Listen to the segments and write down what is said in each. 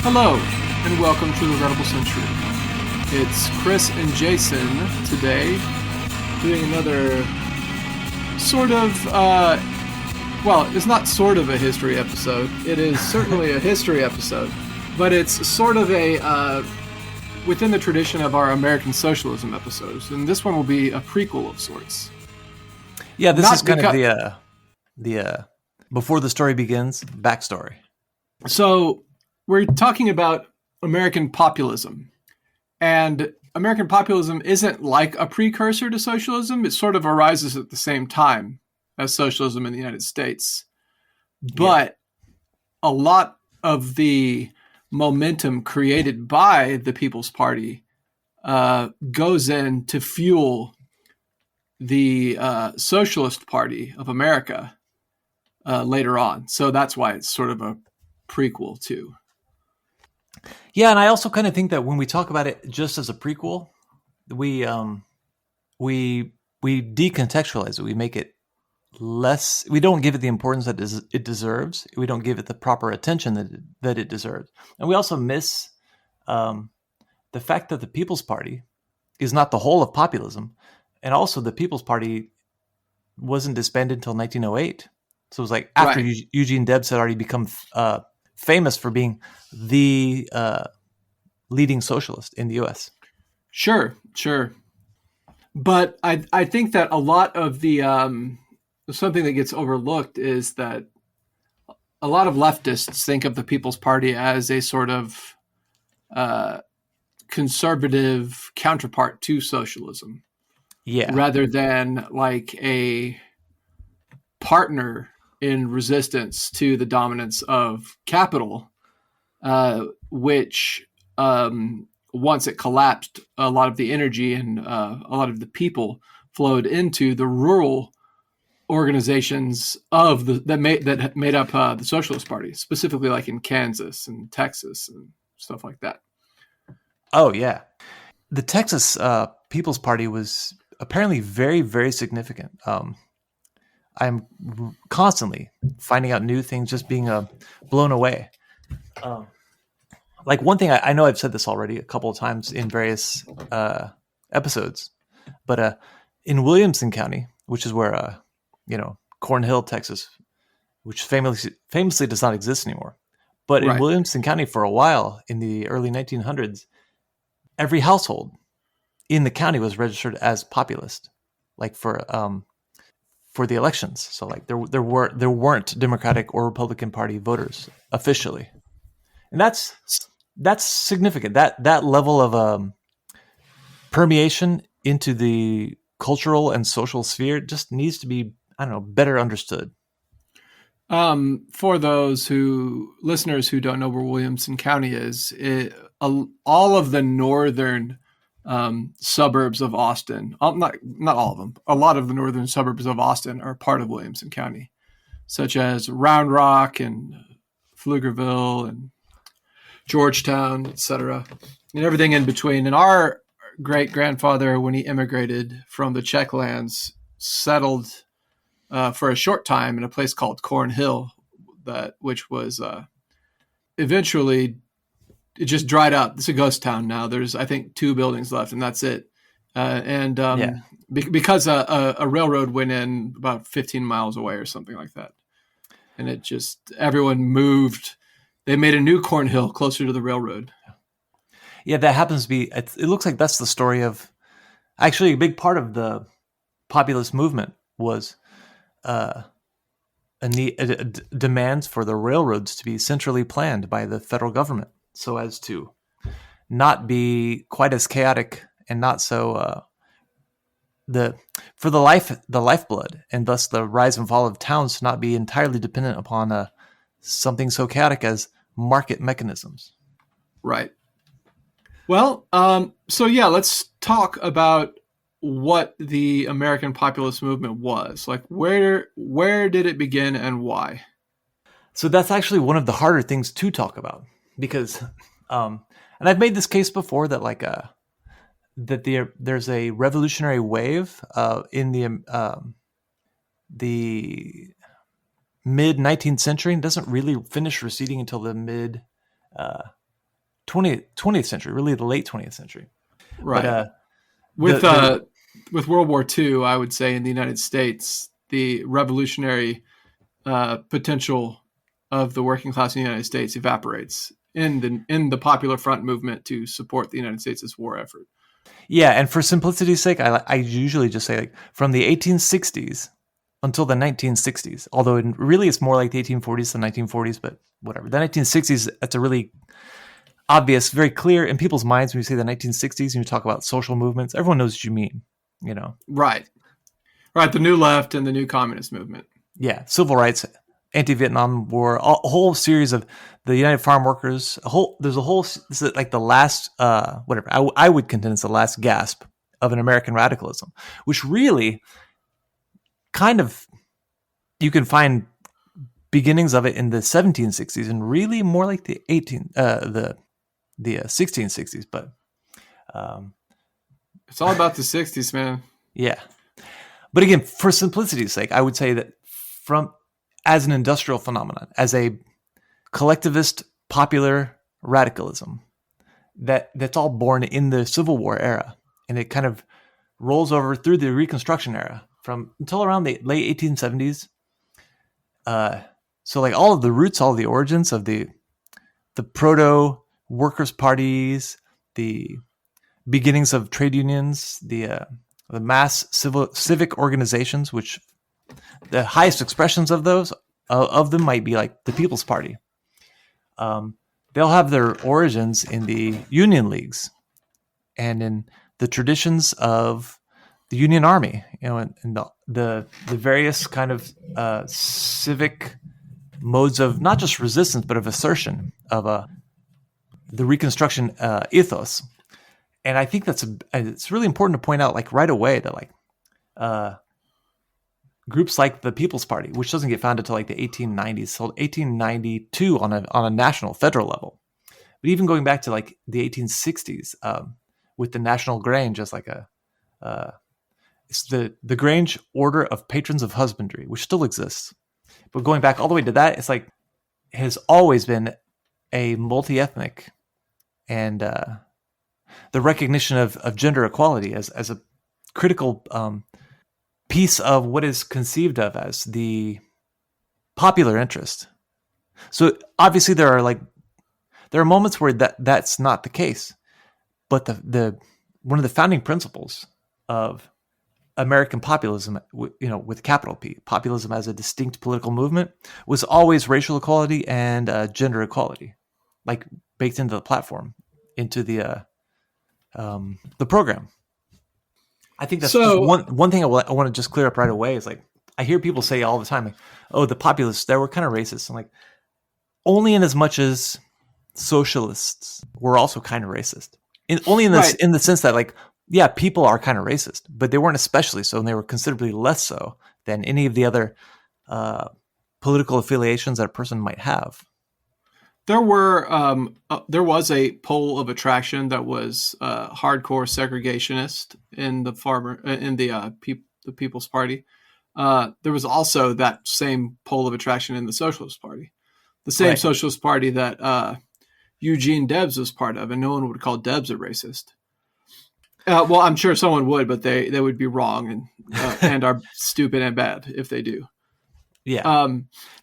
Hello, and welcome to The Rebel Century. It's Chris and Jason today doing another sort of, it's not sort of a history episode. It is certainly a history episode, but it's sort of a, within the tradition of our American Socialism episodes, and this one will be a prequel of sorts. Yeah, this is kind of the before the story begins, backstory. So we're talking about American populism, and American populism isn't like a precursor to socialism. It sort of arises at the same time as socialism in the United States. But a lot of the momentum created by the People's Party goes in to fuel the Socialist Party of America later on. So that's why it's sort of a prequel too. Yeah, and I also kind of think that when we talk about it just as a prequel, we decontextualize it. We make it less. We don't give it the importance that it deserves. We don't give it the proper attention that it deserves. And we also miss the fact that the People's Party is not the whole of populism, and also the People's Party wasn't disbanded until 1908. So it was like after Eugene Debs had already become famous for being the leading socialist in the U.S. Sure. But I think that a lot of the something that gets overlooked is that a lot of leftists think of the People's Party as a sort of conservative counterpart to socialism, rather than like a partner in resistance to the dominance of capital, which once it collapsed, a lot of the energy and a lot of the people flowed into the rural organizations of that made up the Socialist Party, specifically like in Kansas and Texas and stuff like that. Oh yeah, the Texas People's Party was apparently very, very significant. I'm constantly finding out new things, just being blown away. Like one thing, I know I've said this already a couple of times in various episodes, but in Williamson County, which is where, Corn Hill, Texas, which famously does not exist anymore. But in Williamson County for a while in the early 1900s, every household in the county was registered as populist, like for the elections. So like there weren't Democratic or Republican Party voters officially. And that's significant. That level of permeation into the cultural and social sphere just needs to be, better understood. For those listeners who don't know where Williamson County is, all of the northern suburbs of Austin, not all of them, a lot of the northern suburbs of Austin are part of Williamson County, such as Round Rock and Pflugerville and Georgetown, etc., and everything in between. And our great-grandfather, when he immigrated from the Czech lands, settled for a short time in a place called Corn Hill, which was eventually, it just dried up. It's a ghost town now. There's, I think, 2 buildings left, and that's it. Because a railroad went in about 15 miles away or something like that. And it just, everyone moved. They made a new Corn Hill closer to the railroad. Yeah, that happens to be, it looks like that's the story of, actually a big part of the populist movement was demands for the railroads to be centrally planned by the federal government so as to not be quite as chaotic and not so the lifeblood, and thus the rise and fall of towns to not be entirely dependent upon something so chaotic as market mechanisms. Right. Well, let's talk about what the American populist movement was. Like, where did it begin and why? So that's actually one of the harder things to talk about because, and I've made this case before that there's a revolutionary wave in the mid 19th century and doesn't really finish receding until the mid 20th century, really the late 20th century. Right. But with World War II, I would say in the United States, the revolutionary potential of the working class in the United States evaporates in the Popular Front movement to support the United States' war effort. yeah, and for simplicity's sake, I usually just say like from the 1860s until the 1960s. Although really it's more like the 1840s than 1940s, but whatever. The 1960s, that's a really obvious, very clear in people's minds when you say the 1960s and you talk about social movements. Everyone knows what you mean, you know. Right. The New Left and the New Communist movement. Yeah, civil rights, anti-Vietnam War, a whole series of the United Farm Workers. This is like the last, whatever. I would contend it's the last gasp of an American radicalism, which really kind of, you can find beginnings of it in the 1760s and really more like the 1660s. But it's all about the 60s, man. Yeah. But again, for simplicity's sake, I would say that as an industrial phenomenon, as a collectivist popular radicalism, that's all born in the Civil War era, and it kind of rolls over through the Reconstruction era until around the late 1870s. So like all of the roots, all of the origins of the proto workers' parties, the beginnings of trade unions, the mass civic organizations, which the highest expressions of them might be like the People's Party. They'll have their origins in the union leagues and in the traditions of the Union Army, you know, and the various kind of civic modes of not just resistance but of assertion of the Reconstruction ethos. And I think it's really important to point out, like right away, that like groups like the People's Party, which doesn't get founded until like the 1890s, so 1892 on a national federal level. But even going back to like the 1860s, with the National Grange as like it's the Grange Order of Patrons of Husbandry, which still exists. But going back all the way to that, it's like it has always been a multi-ethnic and the recognition of gender equality as a critical piece of what is conceived of as the popular interest. So obviously there are moments where that's not the case, but the one of the founding principles of American populism, you know, with capital P, populism as a distinct political movement, was always racial equality and gender equality, like baked into the platform, into the program. I think that's just one thing I want to just clear up right away is like, I hear people say all the time, like, oh, the populists, they were kind of racist. I'm like, only in as much as socialists were also kind of racist. Only in the sense that, like, yeah, people are kind of racist, but they weren't especially so, and they were considerably less so than any of the other political affiliations that a person might have. There was a pole of attraction that was hardcore segregationist in the People's Party. There was also that same pole of attraction in the Socialist Party, the same Socialist Party that Eugene Debs was part of, and no one would call Debs a racist. Well, I'm sure someone would, but they would be wrong and are stupid and bad if they do. Yeah,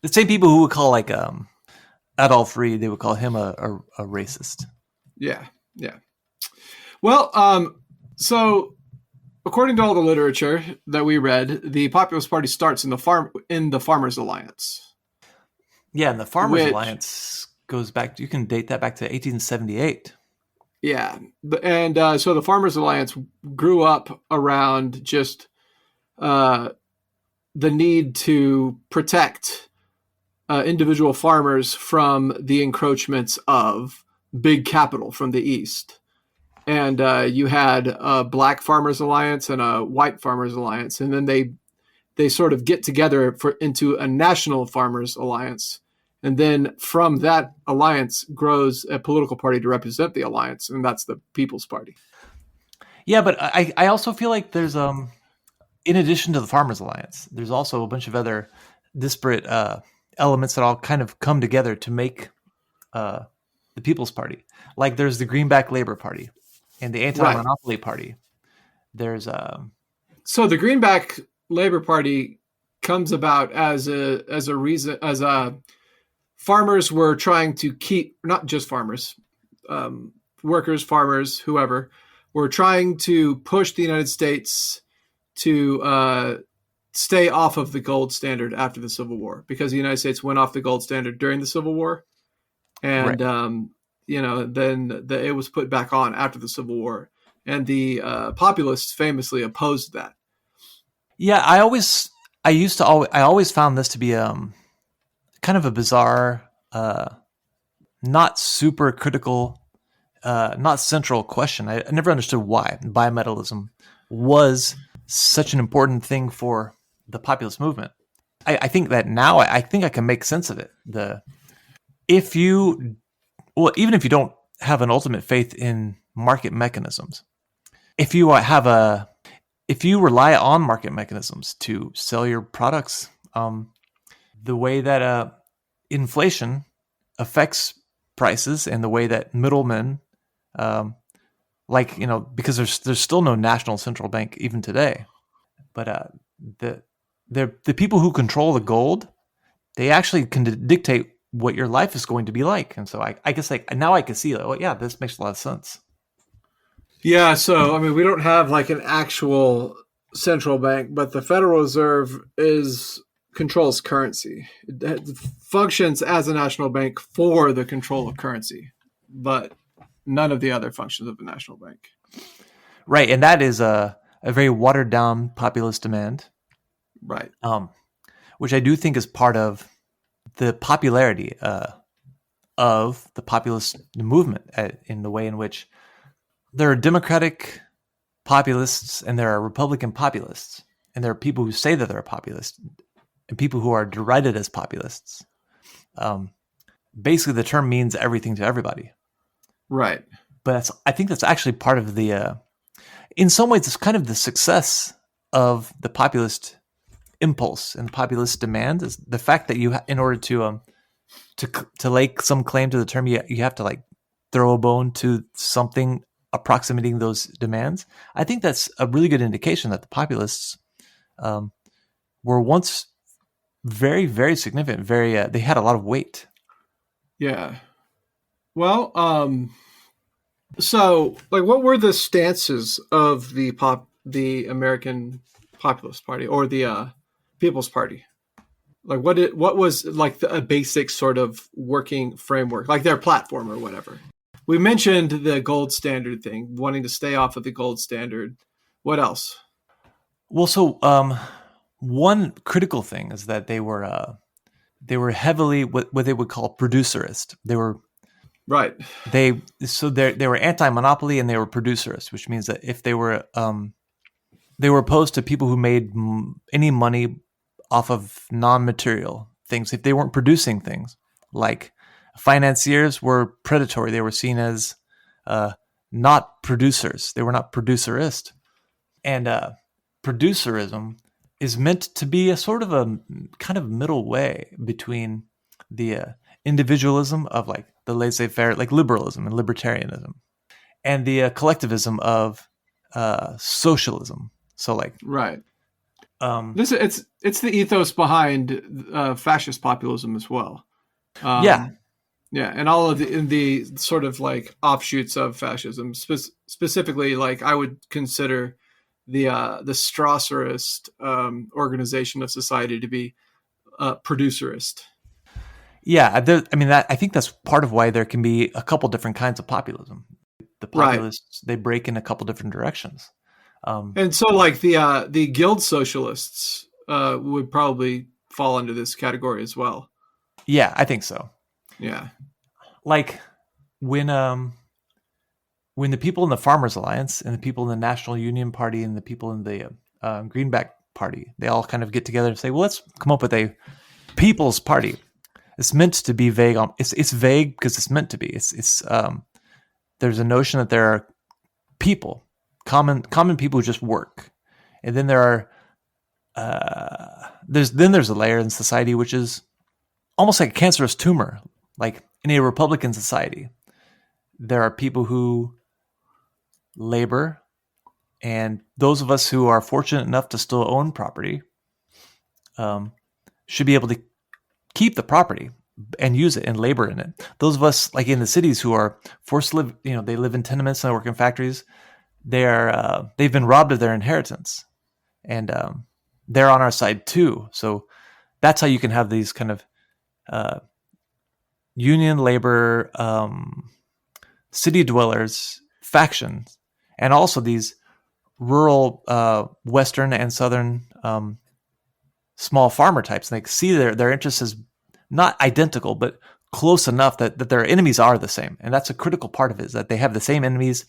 the same people who would call like Adolf Reed, they would call him a racist. Yeah. Well, so according to all the literature that we read, the Populist Party starts in the Farmers Alliance. Yeah, and the Farmers Alliance goes back. You can date that back to 1878. Yeah, and so the Farmers Alliance grew up around just the need to protect individual farmers from the encroachments of big capital from the East. And you had a Black Farmers Alliance and a White Farmers Alliance, and then they sort of get together into a National Farmers Alliance. And then from that alliance grows a political party to represent the alliance, and that's the People's Party. Yeah, but I also feel like there's in addition to the Farmers Alliance, there's also a bunch of other disparate elements that all kind of come together to make the People's Party. Like there's the Greenback Labor Party and the Right. Anti-Monopoly Party. There's So the Greenback Labor Party comes about as a reason as a farmers were trying to keep, not just farmers, workers, farmers, whoever, were trying to push the United States to stay off of the gold standard after the Civil War, because the United States went off the gold standard during the Civil War, right. and then it was put back on after the Civil War, and the populists famously opposed that. Yeah, I always found this to be kind of a bizarre, not super critical, not central question. I never understood why bimetalism was such an important thing for the populist movement. I think that now I think I can make sense of it. Even if you don't have an ultimate faith in market mechanisms, if you rely on market mechanisms to sell your products, the way that inflation affects prices and the way that middlemen, because there's still no national central bank even today, but the people who control the gold, they actually can dictate what your life is going to be like. And so I guess now I can see this makes a lot of sense. Yeah, so I mean, we don't have like an actual central bank, but the Federal Reserve controls currency. It functions as a national bank for the control of currency, but none of the other functions of the national bank. Right, and that is a very watered down populist demand. Right. Which I do think is part of the popularity of the populist movement in the way in which there are Democratic populists and there are Republican populists, and there are people who say that they're populist and people who are derided as populists. Basically, the term means everything to everybody. Right. But I think that's actually part of in some ways, it's kind of the success of the populist impulse and populist demand is the fact that in order to lay some claim to the term, you have to like throw a bone to something approximating those demands. I think that's a really good indication that the populists were once very, very significant. They had a lot of weight. Yeah. Well, so like, what were the stances of the American Populist Party or the People's Party? Like, what was like a basic sort of working framework, like their platform or whatever? We mentioned the gold standard thing, wanting to stay off of the gold standard. What else? Well, so one critical thing is that they were heavily what they would call producerist. They were right. They were anti-monopoly and they were producerist, which means that if they were opposed to people who made any money off of non-material things. If they weren't producing things, like financiers were predatory, they were seen as not producers. They were not producerist. And producerism is meant to be a sort of a kind of middle way between the individualism of like the laissez-faire, like liberalism and libertarianism, and the collectivism of socialism. So like right. It's the ethos behind fascist populism as well. Yeah, and all of the sort of like offshoots of fascism, specifically, like I would consider the Strasserist organization of society to be producerist. Yeah, I think that's part of why there can be a couple different kinds of populism. The populists, right. They break in a couple different directions. And so like the guild socialists would probably fall under this category as well. Yeah, I think so. Yeah. Like when the people in the Farmers Alliance and the people in the National Union Party and the people in the Greenback Party, they all kind of get together and say, well, let's come up with a People's Party. It's meant to be vague. It's vague because it's meant to be. It's there's a notion that there are people, common people who just work, and then there are there's a layer in society which is almost like a cancerous tumor, like in a Republican society. there are people who labor, and those of us who are fortunate enough to still own property should be able to keep the property and use it and labor in it. Those of us like in the cities who are forced to live, they live in tenements and they work in factories. They've been robbed of their inheritance, and they're on our side too. So that's how you can have these kind of union labor, city dwellers factions, and also these rural Western and Southern small farmer types. And they see their interests as not identical, but close enough that their enemies are the same. And that's a critical part of it, is that they have the same enemies,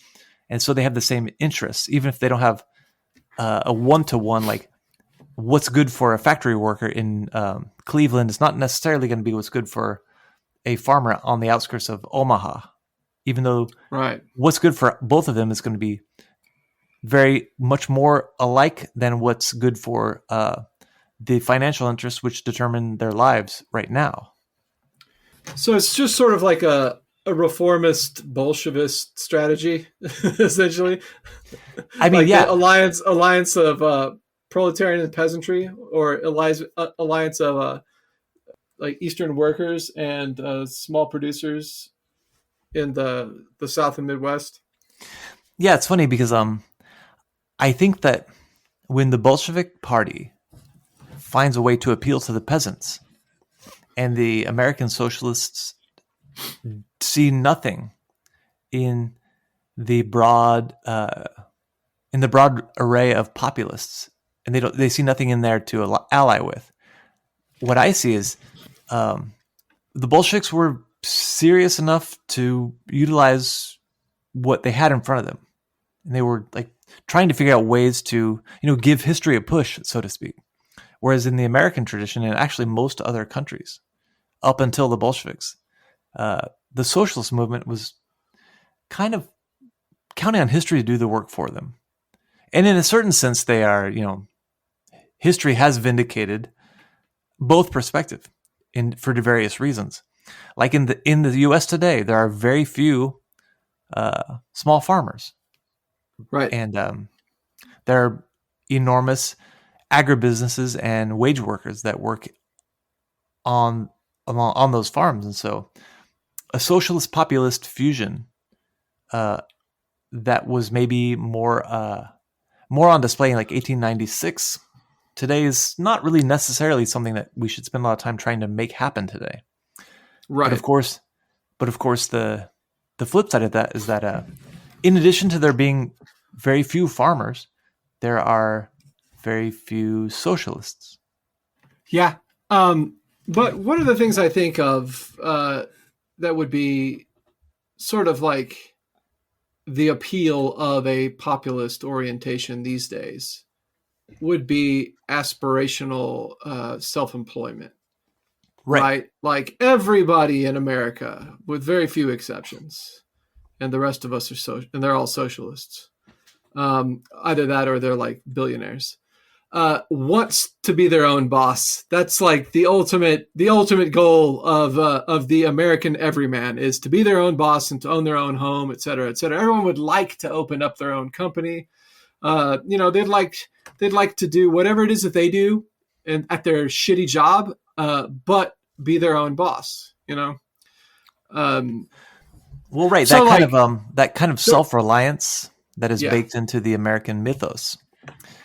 and so they have the same interests, even if they don't have a one-to-one, like what's good for a factory worker in Cleveland is not necessarily going to be what's good for a farmer on the outskirts of Omaha, even though what's good for both of them is going to be very much more alike than what's good for the financial interests which determine their lives right now. So it's just sort of like a reformist Bolshevist strategy, essentially. I mean, like alliance of proletarian and peasantry, or alliance of like Eastern workers and small producers in the South and Midwest. Yeah, it's funny because I think that when the Bolshevik Party finds a way to appeal to the peasants, and the American Socialists see nothing in the broad array of populists, and they see nothing in there to ally with. What I see is the Bolsheviks were serious enough to utilize what they had in front of them, and they were like trying to figure out ways to give history a push, so to speak. Whereas in the American tradition, and actually most other countries, up until the Bolsheviks, the socialist movement was kind of counting on history to do the work for them. And in a certain sense, they are, history has vindicated both perspective for various reasons. Like in the U.S. today, there are very few small farmers. Right. And there are enormous agribusinesses and wage workers that work on those farms. And so a socialist populist fusion that was maybe more on display in like 1896 today is not really necessarily something that we should spend a lot of time trying to make happen today. Right. But of course the flip side of that is that in addition to there being very few farmers, there are very few socialists. Yeah. But one of the things I think of that would be sort of like the appeal of a populist orientation these days would be aspirational self-employment. Right? Like everybody in America, with very few exceptions, and the rest of us are and they're all socialists. Either that or they're like billionaires. Wants to be their own boss. That's like the ultimate goal of the American everyman, is to be their own boss and to own their own home, et cetera, et cetera. Everyone would like to open up their own company. They'd like to do whatever it is that they do and at their shitty job, but be their own boss. Well, right. So that kind of self-reliance that is baked into the American mythos,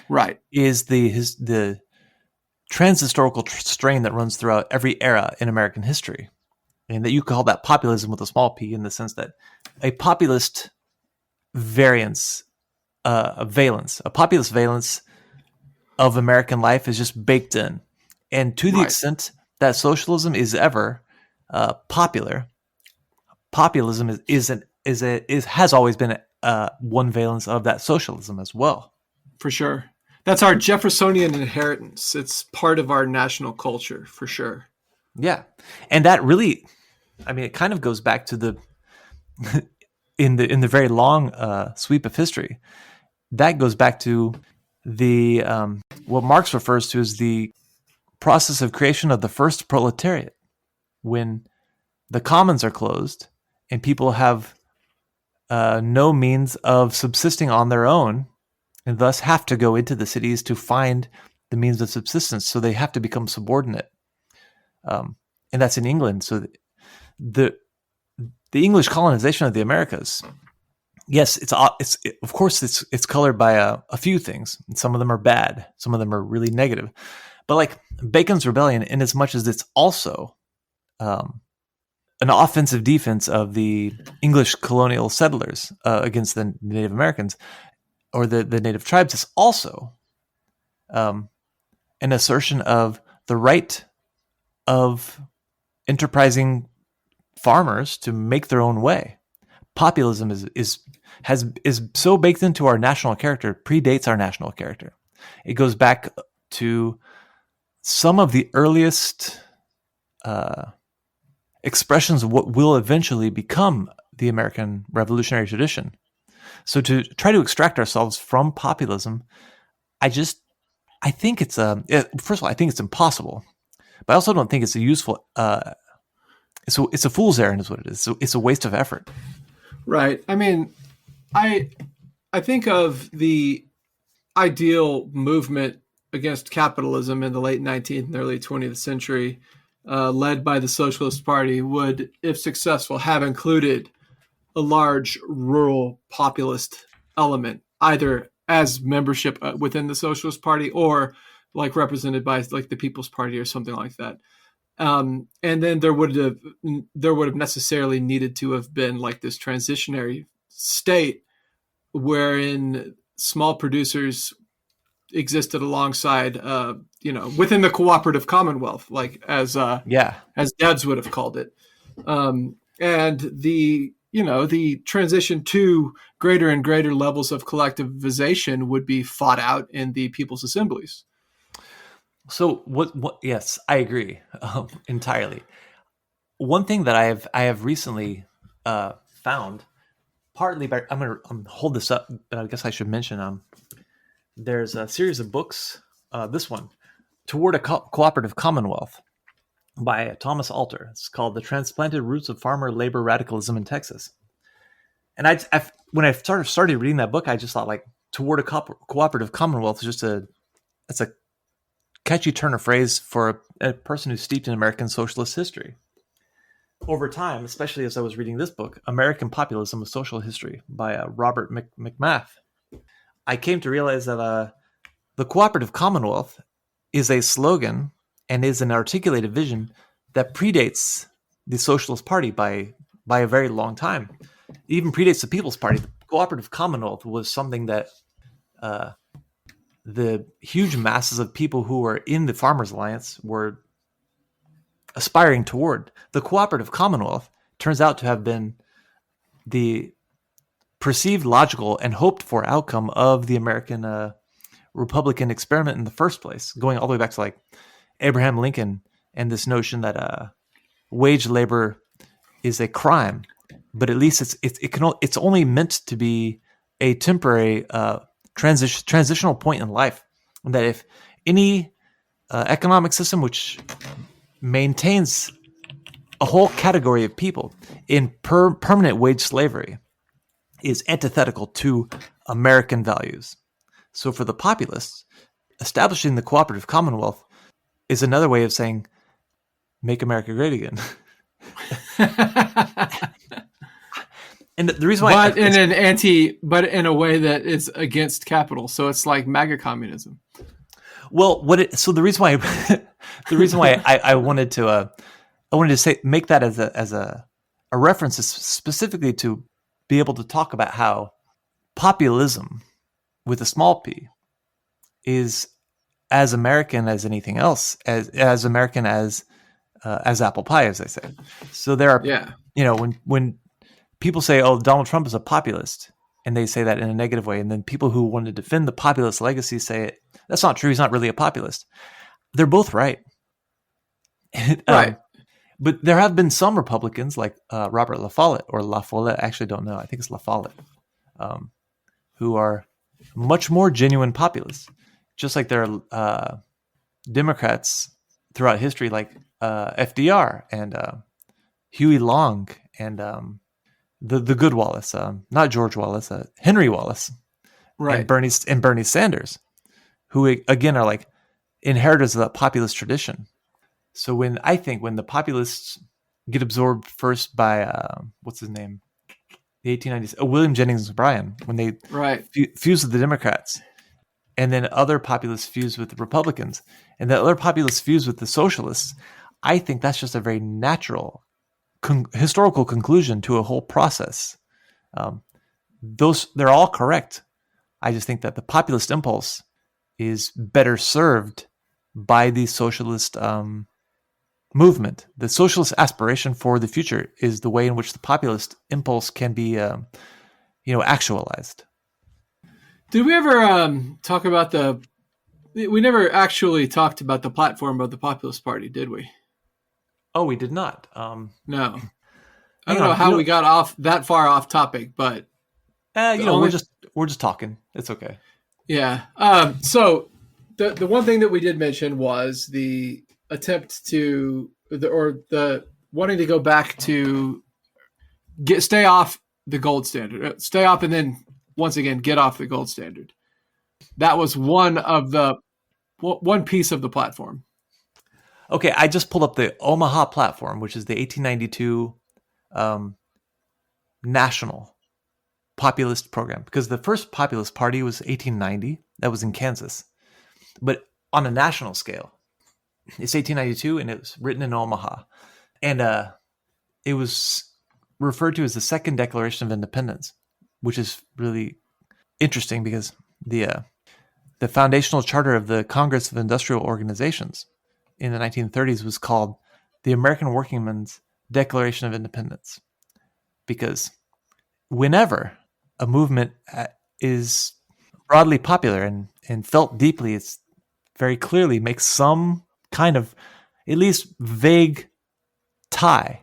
right, is the transhistorical strain that runs throughout every era in American history, and that you call that populism with a small p, in the sense that a populist valence of American life is just baked in, and to the extent that socialism is ever popular, populism has always been one valence of that socialism as well. For sure. That's our Jeffersonian inheritance. It's part of our national culture, for sure. Yeah. And that really, it kind of goes back to the in the very long sweep of history. That goes back to the what Marx refers to as the process of creation of the first proletariat, when the commons are closed and people have no means of subsisting on their own, and thus have to go into the cities to find the means of subsistence. So they have to become subordinate, and that's in England. So the English colonization of the Americas, yes, of course it's colored by a few things. Some of them are bad, some of them are really negative. But like Bacon's Rebellion, in as much as it's also an offensive defense of the English colonial settlers against the Native Americans or the native tribes, is also an assertion of the right of enterprising farmers to make their own way. Populism is so baked into our national character, predates our national character. It goes back to some of the earliest expressions of what will eventually become the American revolutionary tradition. So to try to extract ourselves from populism, I think it's first of all, I think it's impossible, but I also don't think it's a useful. It's a fool's errand, is what it is. So it's a waste of effort. Right. I mean, I think of the ideal movement against capitalism in the late 19th and early 20th century, led by the Socialist Party, would, if successful, have included a large rural populist element, either as membership within the Socialist Party or like represented by like the People's Party or something like that. And then there would have necessarily needed to have been like this transitionary state wherein small producers existed alongside, within the cooperative commonwealth, like as Debs would have called it, and the transition to greater and greater levels of collectivization would be fought out in the people's assemblies. So what? Yes, I agree entirely. One thing that I have recently found, partly by I'm gonna hold this up, but I guess I should mention there's a series of books. This one, Toward a Cooperative Commonwealth, by Thomas Alter. It's called "The Transplanted Roots of Farmer Labor Radicalism in Texas." And when I started reading that book, I just thought like "Toward a Cooperative Commonwealth" is it's a catchy turn of phrase for a person who's steeped in American socialist history. Over time, especially as I was reading this book, American Populism, a Social History, by Robert McMath, I came to realize that the Cooperative Commonwealth is a slogan and is an articulated vision that predates the Socialist Party by a very long time. It even predates the People's Party. The Cooperative Commonwealth was something that the huge masses of people who were in the Farmers Alliance were aspiring toward. The Cooperative Commonwealth turns out to have been the perceived logical and hoped for outcome of the American Republican experiment in the first place, going all the way back to like Abraham Lincoln and this notion that wage labor is a crime, but at least it's only meant to be a temporary transitional point in life, and that if any economic system which maintains a whole category of people in permanent wage slavery is antithetical to American values. So for the populists, establishing the Cooperative Commonwealth is another way of saying, make America great again. And the reason why, but in a way that is against capital, so it's like MAGA communism. Well, the reason why I wanted to say make that as a reference is specifically to be able to talk about how populism with a small p is as American as anything else, as American as apple pie, as I say. So there are, when people say, "Oh, Donald Trump is a populist," and they say that in a negative way, and then people who want to defend the populist legacy say, "That's not true. He's not really a populist." They're both right. Right. But there have been some Republicans like Robert La Follette, I actually don't know. I think it's La Follette, who are much more genuine populists. Just like there are Democrats throughout history like FDR and Huey Long and the good Wallace, not George Wallace, Henry Wallace, and Right. Bernie Sanders, who again are like inheritors of that populist tradition. So when the populists get absorbed first by what's his name, the 1890s, William Jennings Bryan, when they Right. fuse with the Democrats, and then other populists fuse with the Republicans, and the other populists fuse with the socialists, I think that's just a very natural historical conclusion to a whole process. They're all correct. I just think that the populist impulse is better served by the socialist movement. The socialist aspiration for the future is the way in which the populist impulse can be, actualized. Did we ever talk about we never actually talked about the platform of the Populist Party, did we? Oh, we did not. No. I don't know how we got that far off topic, but we're just talking. It's okay. Yeah. So the one thing that we did mention was the attempt to the wanting to go back to stay off the gold standard, stay off, and then once again get off the gold standard. That was one piece of the platform. Okay, I just pulled up the Omaha platform, which is the 1892 national populist program, because the first Populist Party was 1890. That was in Kansas. But on a national scale, it's 1892, and it was written in Omaha. And it was referred to as the Second Declaration of Independence, which is really interesting because the foundational charter of the Congress of Industrial Organizations in the 1930s was called the American Workingmen's Declaration of Independence, because whenever a movement is broadly popular and felt deeply, it's very clearly makes some kind of at least vague tie.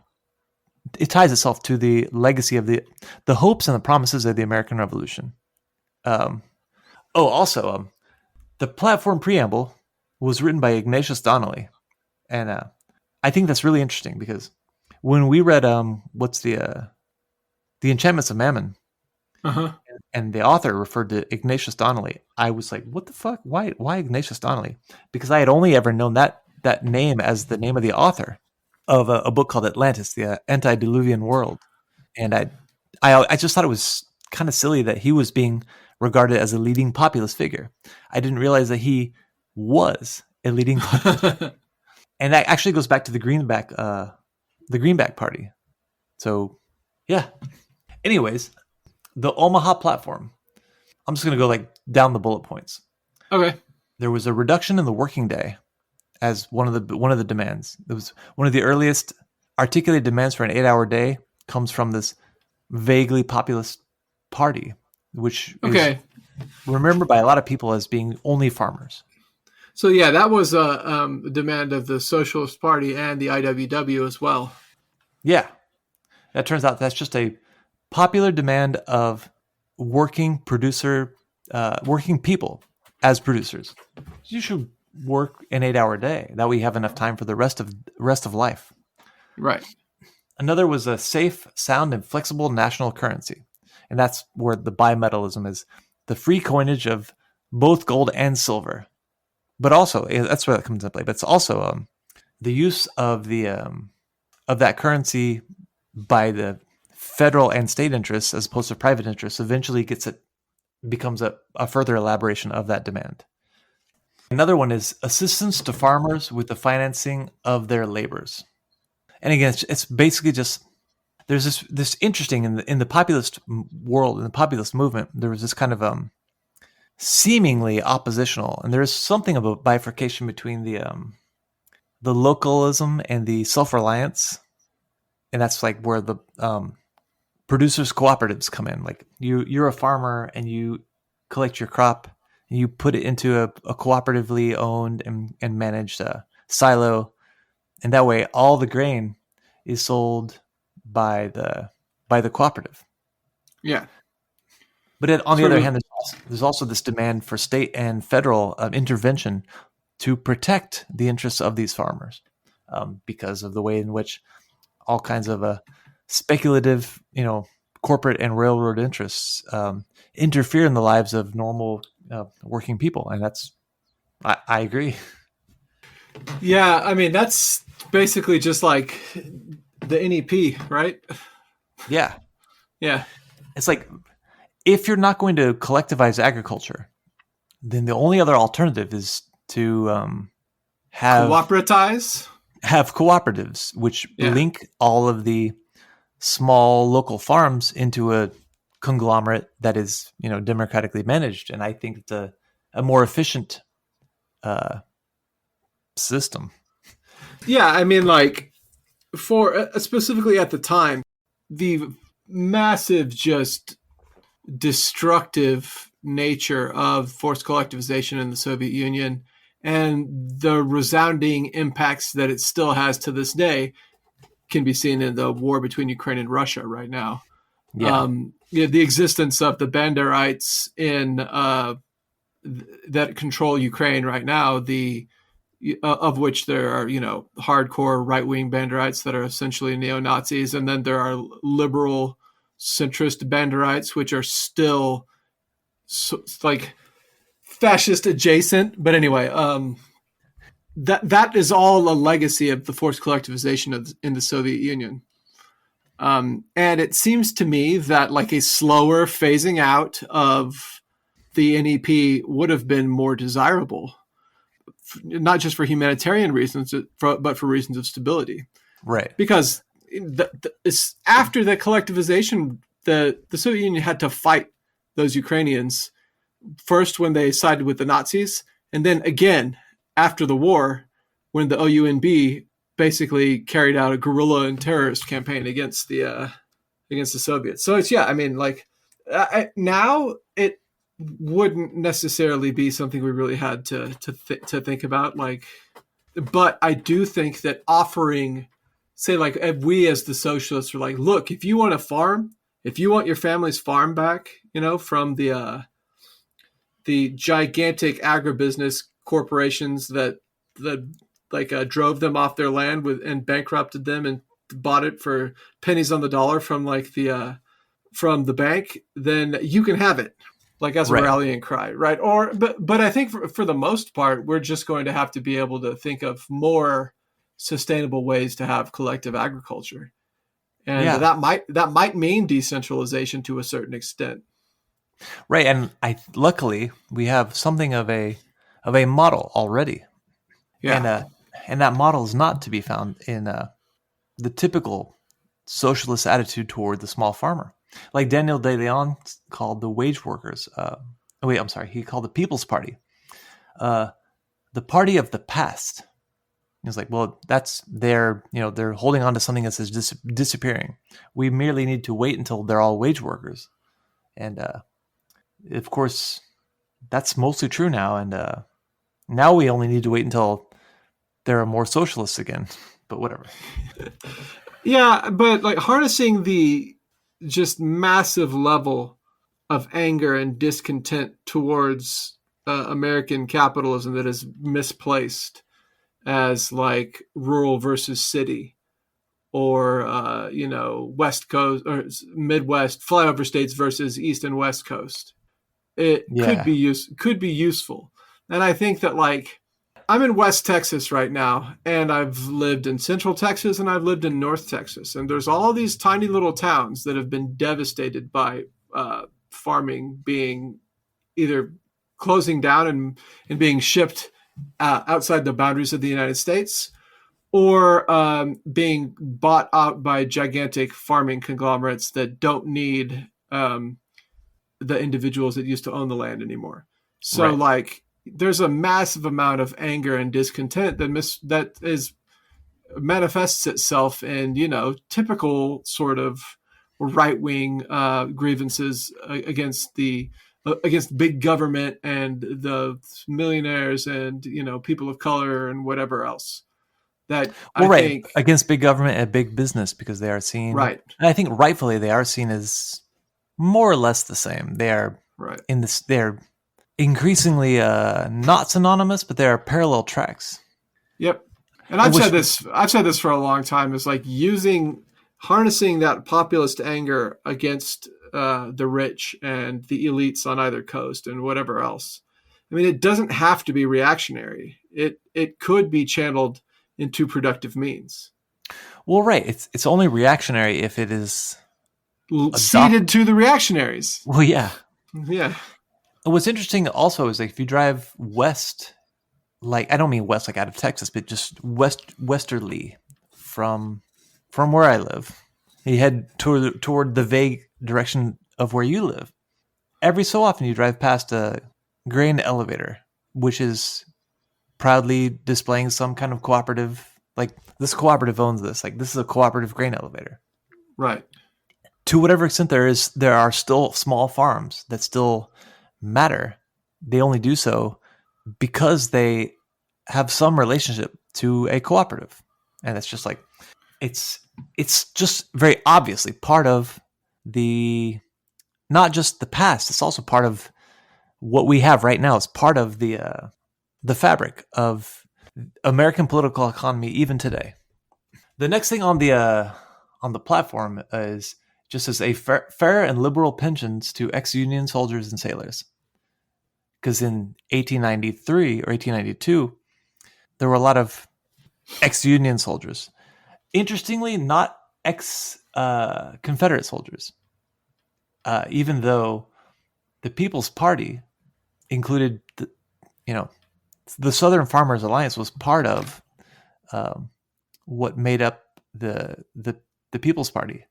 It ties itself to the legacy of the hopes and the promises of the American Revolution. Also, the platform preamble was written by Ignatius Donnelly, and I think that's really interesting because when we read what's the Enchantments of Mammon, and the author referred to Ignatius Donnelly, I was like, what the fuck? Why Ignatius Donnelly? Because I had only ever known that name as the name of the author of a book called Atlantis, the Antediluvian World. And I just thought it was kind of silly that he was being regarded as a leading populist figure. I didn't realize that he was a leading populist. And that actually goes back to the Greenback Party. So, yeah. Anyways, the Omaha platform. I'm just going to go down the bullet points. Okay. There was a reduction in the working day as one of the demands. It was one of the earliest articulated demands for an 8-hour day comes from this vaguely populist party, which is remembered by a lot of people as being only farmers. So yeah, that was a demand of the Socialist Party and the IWW as well. Yeah, that turns out that's just a popular demand of working people as producers. You should work an 8-hour day. That way you have enough time for the rest of life. Right. Another was a safe, sound, and flexible national currency. And that's where the bimetalism is, the free coinage of both gold and silver. But also, that's where that comes into play. But it's also the use of that currency by the federal and state interests as opposed to private interests eventually becomes a further elaboration of that demand. Another one is assistance to farmers with the financing of their labors. And again, it's basically just there's this interesting in the populist world, in the populist movement, there was this kind of seemingly oppositional, and there is something of a bifurcation between the localism and the self-reliance, and that's where the producers cooperatives come in. Like you're a farmer and you collect your crop and you put it into a cooperatively owned and managed silo, and that way all the grain is sold by the cooperative. Yeah. But on the other hand, there's also this demand for state and federal intervention to protect the interests of these farmers because of the way in which all kinds of speculative, corporate and railroad interests interfere in the lives of normal working people, and I agree. Yeah, I mean that's basically just like the NEP, right? Yeah, Yeah. it's like if you're not going to collectivize agriculture, then the only other alternative is to Cooperatize. have cooperatives, which Yeah. link all of the small local farms into a conglomerate that is, democratically managed. And I think it's a more efficient system. Yeah, I mean, like, for specifically at the time, the massive, just destructive nature of forced collectivization in the Soviet Union and the resounding impacts that it still has to this day can be seen in the war between Ukraine and Russia right now. Yeah. The existence of the Banderites in that control Ukraine right now, of which there are, hardcore right-wing Banderites that are essentially neo-Nazis, and then there are liberal centrist Banderites, which are still like fascist adjacent. But anyway, that is all a legacy of the forced collectivization in the Soviet Union. And it seems to me that like a slower phasing out of the NEP would have been more desirable, not just for humanitarian reasons, but for reasons of stability. Right. Because after the collectivization, the Soviet Union had to fight those Ukrainians, first when they sided with the Nazis, and then again after the war when the OUNB basically carried out a guerrilla and terrorist campaign against the Soviets. So it's, I mean, like now it wouldn't necessarily be something we really had to think about, like, but I do think that offering, say, like, if we as the socialists are like, look, if you want a farm, if you want your family's farm back, from the gigantic agribusiness corporations that drove them off their land and bankrupted them and bought it for pennies on the dollar from the bank, then you can have it, like, as a rallying cry, right? But I think for the most part, we're just going to have to be able to think of more sustainable ways to have collective agriculture, and that might mean decentralization to a certain extent. Right, and luckily we have something of a model already. Yeah. And that model is not to be found in the typical socialist attitude toward the small farmer. Like Daniel De Leon called the wage workers, he called the People's Party the party of the past. It's like, well, they're holding on to something that says disappearing. We merely need to wait until they're all wage workers. And of course, that's mostly true now. And now we only need to wait until there are more socialists again. But whatever. Yeah, but like harnessing the just massive level of anger and discontent towards American capitalism that is misplaced as like rural versus city, or West Coast or Midwest flyover states versus East and West Coast. It could be useful. And I think that, like, I'm in West Texas right now, and I've lived in Central Texas and I've lived in North Texas, and there's all these tiny little towns that have been devastated by farming being either closing down and being shipped outside the boundaries of the United States, or being bought out by gigantic farming conglomerates that don't need the individuals that used to own the land anymore. So, like, there's a massive amount of anger and discontent that manifests itself in, typical sort of right-wing grievances against big government and the millionaires and, people of color and whatever else. That I think against big government and big business, because they are seen, right. And I think rightfully they are seen as more or less the same. They are in this. They're increasingly not synonymous, but there are parallel tracks. Yep. And I've said this for a long time, is like using harnessing that populist anger against the rich and the elites on either coast and whatever else. I mean, it doesn't have to be reactionary. It could be channeled into productive means. Well, right. It's only reactionary if it is ceded to the reactionaries. Well, yeah. Yeah. What's interesting also is like if you drive west, like I don't mean west like out of Texas, but just westerly from where I live, you head toward the vague direction of where you live. Every so often you drive past a grain elevator, which is proudly displaying some kind of cooperative, like this cooperative owns this, like this is a cooperative grain elevator. Right. To whatever extent there are still small farms that still matter. They only do so because they have some relationship to a cooperative. And it's just like, it's just very obviously part of the, not just the past, it's also part of what we have right now. It's part of the fabric of American political economy even today. The next thing on the platform is just as a fair and liberal pensions to ex-Union soldiers and sailors. Because in 1893 or 1892, there were a lot of ex-Union soldiers. Interestingly, not ex-Confederate soldiers. Even though the People's Party included, the Southern Farmers Alliance was part of what made up the People's Party.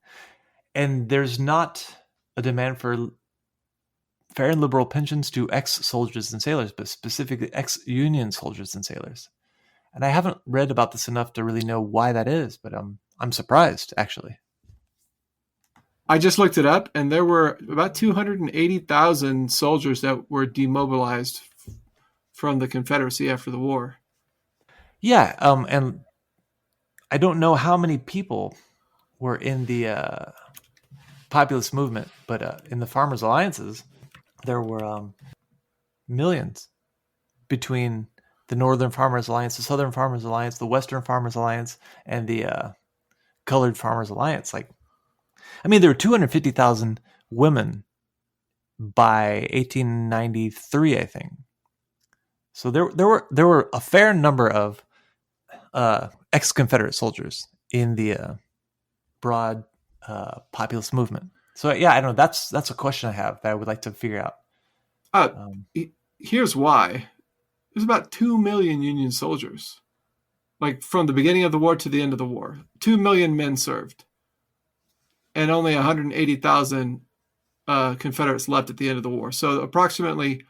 And there's not a demand for fair and liberal pensions to ex-soldiers and sailors, but specifically ex-Union soldiers and sailors. And I haven't read about this enough to really know why that is, but I'm surprised, actually. I just looked it up, and there were about 280,000 soldiers that were demobilized from the Confederacy after the war. Yeah, and I don't know how many people were in the populist movement, but in the Farmers Alliances, there were millions between the Northern Farmers Alliance, the Southern Farmers Alliance, the Western Farmers Alliance, and the Colored Farmers Alliance. Like, I mean, there were 250,000 women by 1893, I think. So there were a fair number of ex-Confederate soldiers in the broad populist movement. So yeah, I don't know. That's a question I have that I would like to figure out. Here's why. There's about 2 million Union soldiers, like from the beginning of the war to the end of the war. 2 million men served, and only 180,000 Confederates left at the end of the war. So approximately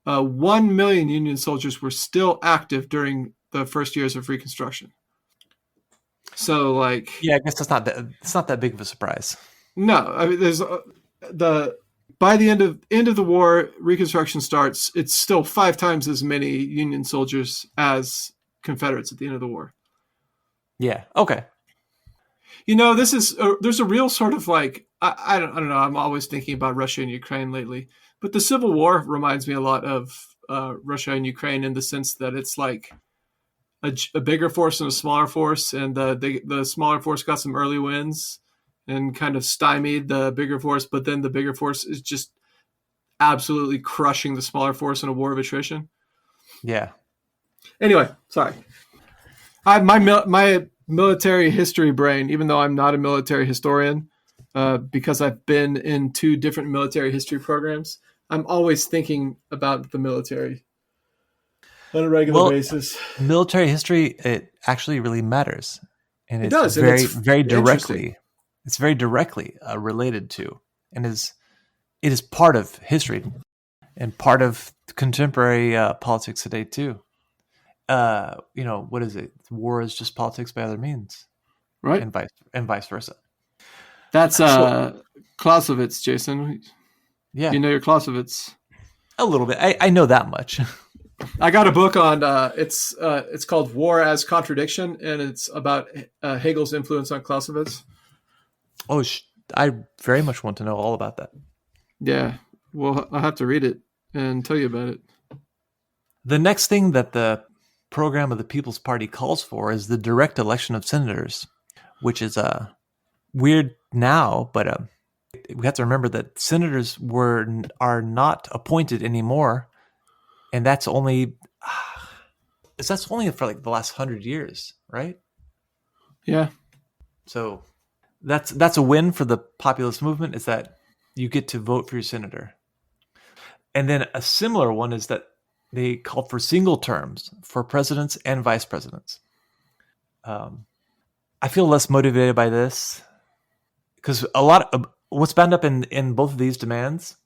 1 million Union soldiers were still active during the first years of Reconstruction. So, like, yeah, I guess it's not that big of a surprise. No, I mean, there's by the end of the war, Reconstruction starts. It's still 5 times as many Union soldiers as Confederates at the end of the war. Yeah. Okay. There's a real sort of like I don't know. I'm always thinking about Russia and Ukraine lately, but the Civil War reminds me a lot of Russia and Ukraine in the sense that it's like a bigger force and a smaller force, and the smaller force got some early wins and kind of stymied the bigger force, but then the bigger force is just absolutely crushing the smaller force in a war of attrition. Yeah. Anyway, sorry. My military history brain, even though I'm not a military historian, because I've been in 2 different military history programs, I'm always thinking about the military on a regular basis. Military history, it actually really matters. And it does. Very directly. It's very directly related to, and it is part of history and part of contemporary politics today too. What is it? War is just politics by other means, right? And vice versa. That's Clausewitz, Jason. Yeah, you know your Clausewitz. A little bit. I know that much. I got a book on it's called War as Contradiction, and it's about Hegel's influence on Clausewitz. Oh, I very much want to know all about that. Yeah, well, I'll have to read it and tell you about it. The next thing that the program of the People's Party calls for is the direct election of senators, which is weird now, but we have to remember that senators are not appointed anymore, and that's only for like the last 100 years, right? Yeah. So that's a win for the populist movement, is that you get to vote for your senator. And then a similar one is that they called for single terms for presidents and vice presidents. I feel less motivated by this because a lot of what's bound up in both of these demands.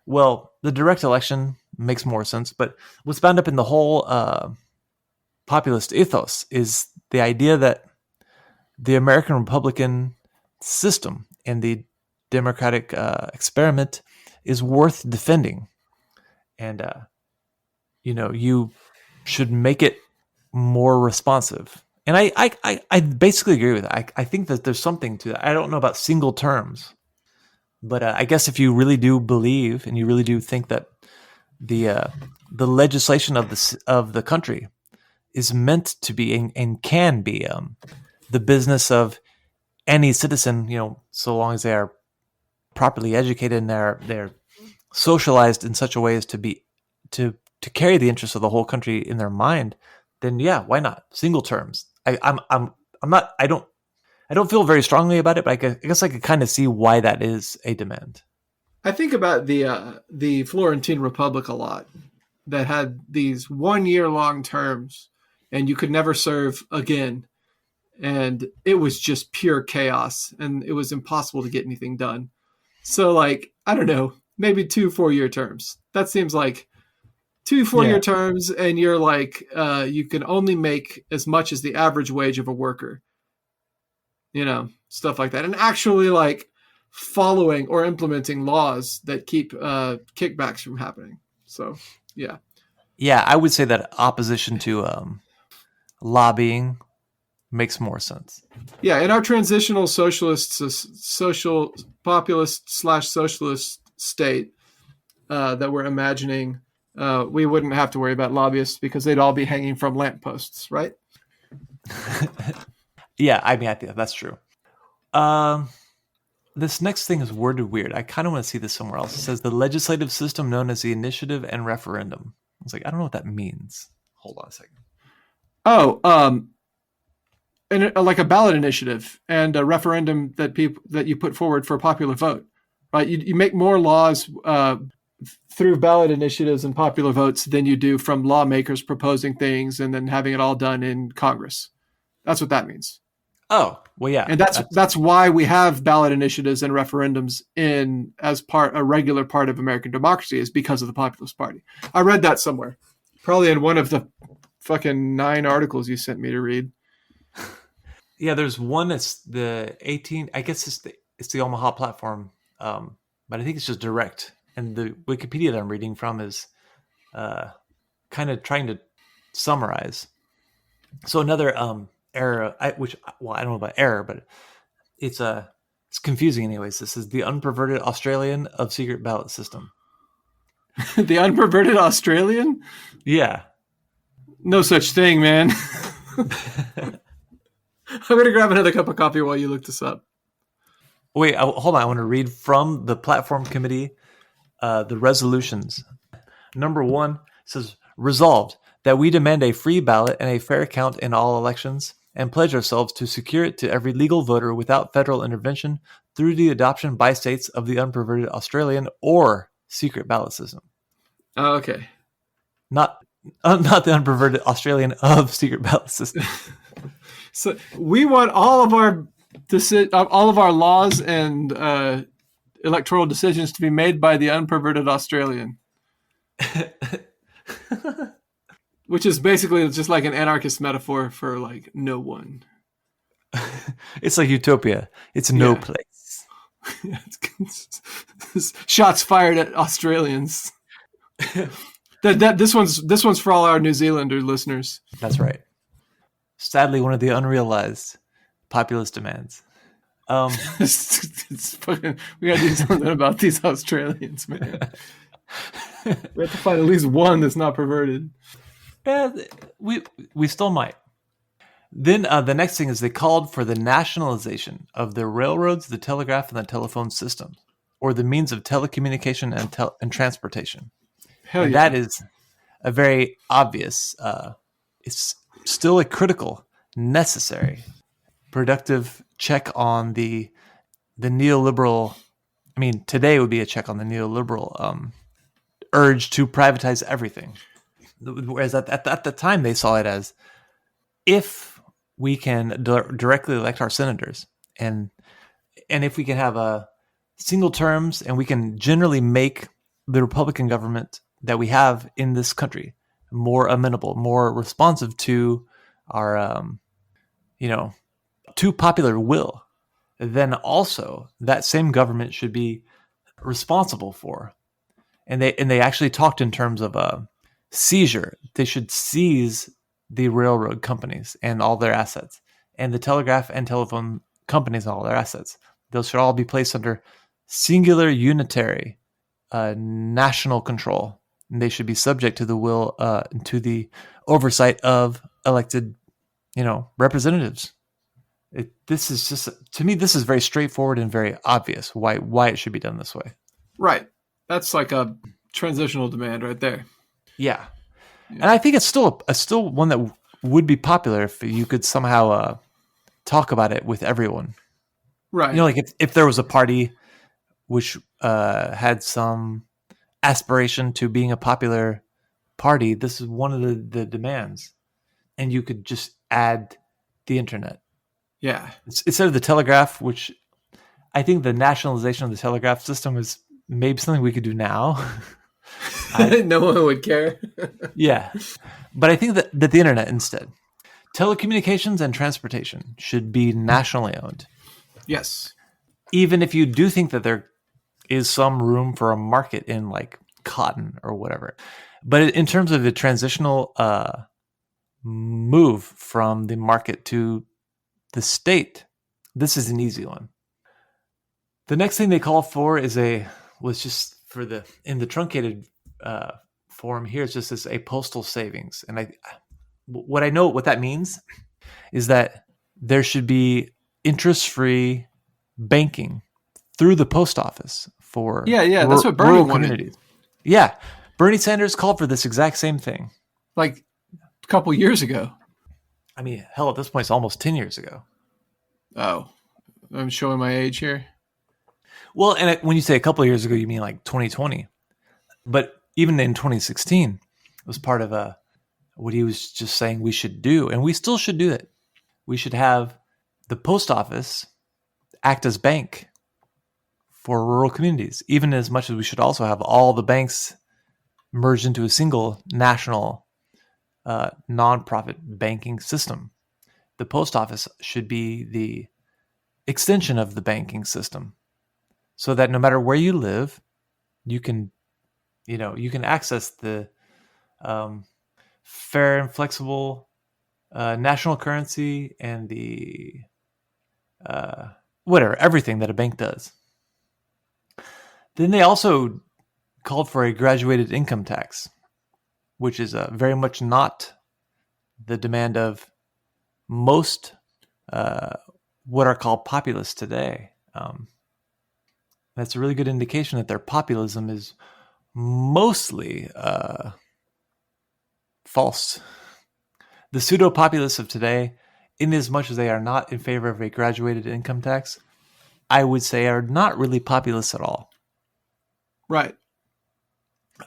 Well, the direct election makes more sense, but what's bound up in the whole populist ethos is the idea that the American Republican system and the democratic experiment is worth defending. And, you should make it more responsive. And I basically agree with that. I think that there's something to that. I don't know about single terms, but I guess if you really do believe and you really do think that the legislation of the country is meant to be and can be the business of any citizen, so long as they are properly educated and they're socialized in such a way as to carry the interests of the whole country in their mind, then yeah, why not single terms? I don't feel very strongly about it, but I guess I could kind of see why that is a demand. I think about the Florentine Republic a lot, that had these 1 year long terms, and you could never serve again, and it was just pure chaos, and it was impossible to get anything done. So, like, I don't know, maybe 2 4-year terms. That seems like 2 4-year terms, and you're like, you can only make as much as the average wage of a worker. Stuff like that. And actually, like, following or implementing laws that keep kickbacks from happening. So, yeah. Yeah, I would say that opposition to lobbying makes more sense. Yeah, in our transitional social populist / socialist state that we're imagining, we wouldn't have to worry about lobbyists because they'd all be hanging from lampposts, right? Yeah, I think that's true. This next thing is worded weird. I kind of want to see this somewhere else. It says the legislative system known as the initiative and referendum. I was like, I don't know what that means. Hold on a second. Oh, like a ballot initiative and a referendum that you put forward for a popular vote, right? You make more laws through ballot initiatives and popular votes than you do from lawmakers proposing things and then having it all done in Congress. That's what that means. Oh, well, yeah. And that's why we have ballot initiatives and referendums as a regular part of American democracy, is because of the Populist Party. I read that somewhere, probably in one of the fucking 9 articles you sent me to read. Yeah, there's one that's the 18. I guess it's the Omaha platform, but I think it's just direct. And the Wikipedia that I'm reading from is kind of trying to summarize. So another error, I don't know about error, but it's confusing anyways. This is the unperverted Australian of secret ballot system. The unperverted Australian? Yeah. No such thing, man. I'm going to grab another cup of coffee while you look this up. Wait, hold on. I want to read from the platform committee, the resolutions. Number 1 says, resolved that we demand a free ballot and a fair count in all elections, and pledge ourselves to secure it to every legal voter without federal intervention through the adoption by states of the unperverted Australian or secret ballot system. Oh, okay. Not the unperverted Australian of secret ballot system. So we want all of our laws and electoral decisions to be made by the unperverted Australian. Which is basically just like an anarchist metaphor for like no one. It's like utopia. It's no place. Shots fired at Australians. This one's for all our New Zealander listeners. That's right. Sadly, one of the unrealized populist demands. It's fucking, we gotta do something about these Australians, man. We have to find at least one that's not perverted. Yeah, we still might. Then the next thing is they called for the nationalization of the railroads, the telegraph, and the telephone systems, or the means of telecommunication and transportation. Hell And yeah. that is a very obvious, it's still a critical, necessary, productive check on the neoliberal. I mean, today would be a check on the neoliberal urge to privatize everything. Whereas at the time they saw it as, if we can directly elect our senators, and if we can have single terms, and we can generally make the Republican government that we have in this country more amenable, more responsive to our, to popular will, then also that same government should be responsible for. And they actually talked in terms of seizure. They should seize the railroad companies and all their assets, and the telegraph and telephone companies and all their assets. Those should all be placed under singular, unitary, national control. And they should be subject to the will, to the oversight of elected, representatives. This is just, to me, this is very straightforward and very obvious why it should be done this way. Right. That's like a transitional demand right there. Yeah. And I think it's still one that would be popular if you could somehow talk about it with everyone. Right. Like if there was a party which had some aspiration to being a popular party, this is one of the demands. And you could just add the internet. Yeah. Instead of the telegraph, which I think the nationalization of the telegraph system is maybe something we could do now. No one would care. Yeah. But I think that the internet instead. Telecommunications and transportation should be nationally owned. Yes. Even if you do think that there is some room for a market in like cotton or whatever. But in terms of the transitional move from the market to the state, this is an easy one. The next thing they call for was just in the truncated form here, is just as a postal savings. And what that means is that there should be interest-free banking through the post office for that's what Bernie rural wanted. communities. Yeah, Bernie Sanders called for this exact same thing. Like a couple years ago. I mean, hell, at this point, it's almost 10 years ago. Oh, I'm showing my age here. Well, and when you say a couple of years ago, you mean like 2020. But even in 2016, it was part of what he was just saying we should do. And we still should do it. We should have the post office act as bank for rural communities, even as much as we should also have all the banks merged into a single national nonprofit banking system. The post office should be the extension of the banking system, so that no matter where you live, you can access the fair and flexible national currency and the everything that a bank does. Then they also called for a graduated income tax, which is very much not the demand of most what are called populists today. That's a really good indication that their populism is mostly false. The pseudo-populists of today, in as much as they are not in favor of a graduated income tax, I would say are not really populists at all. Right.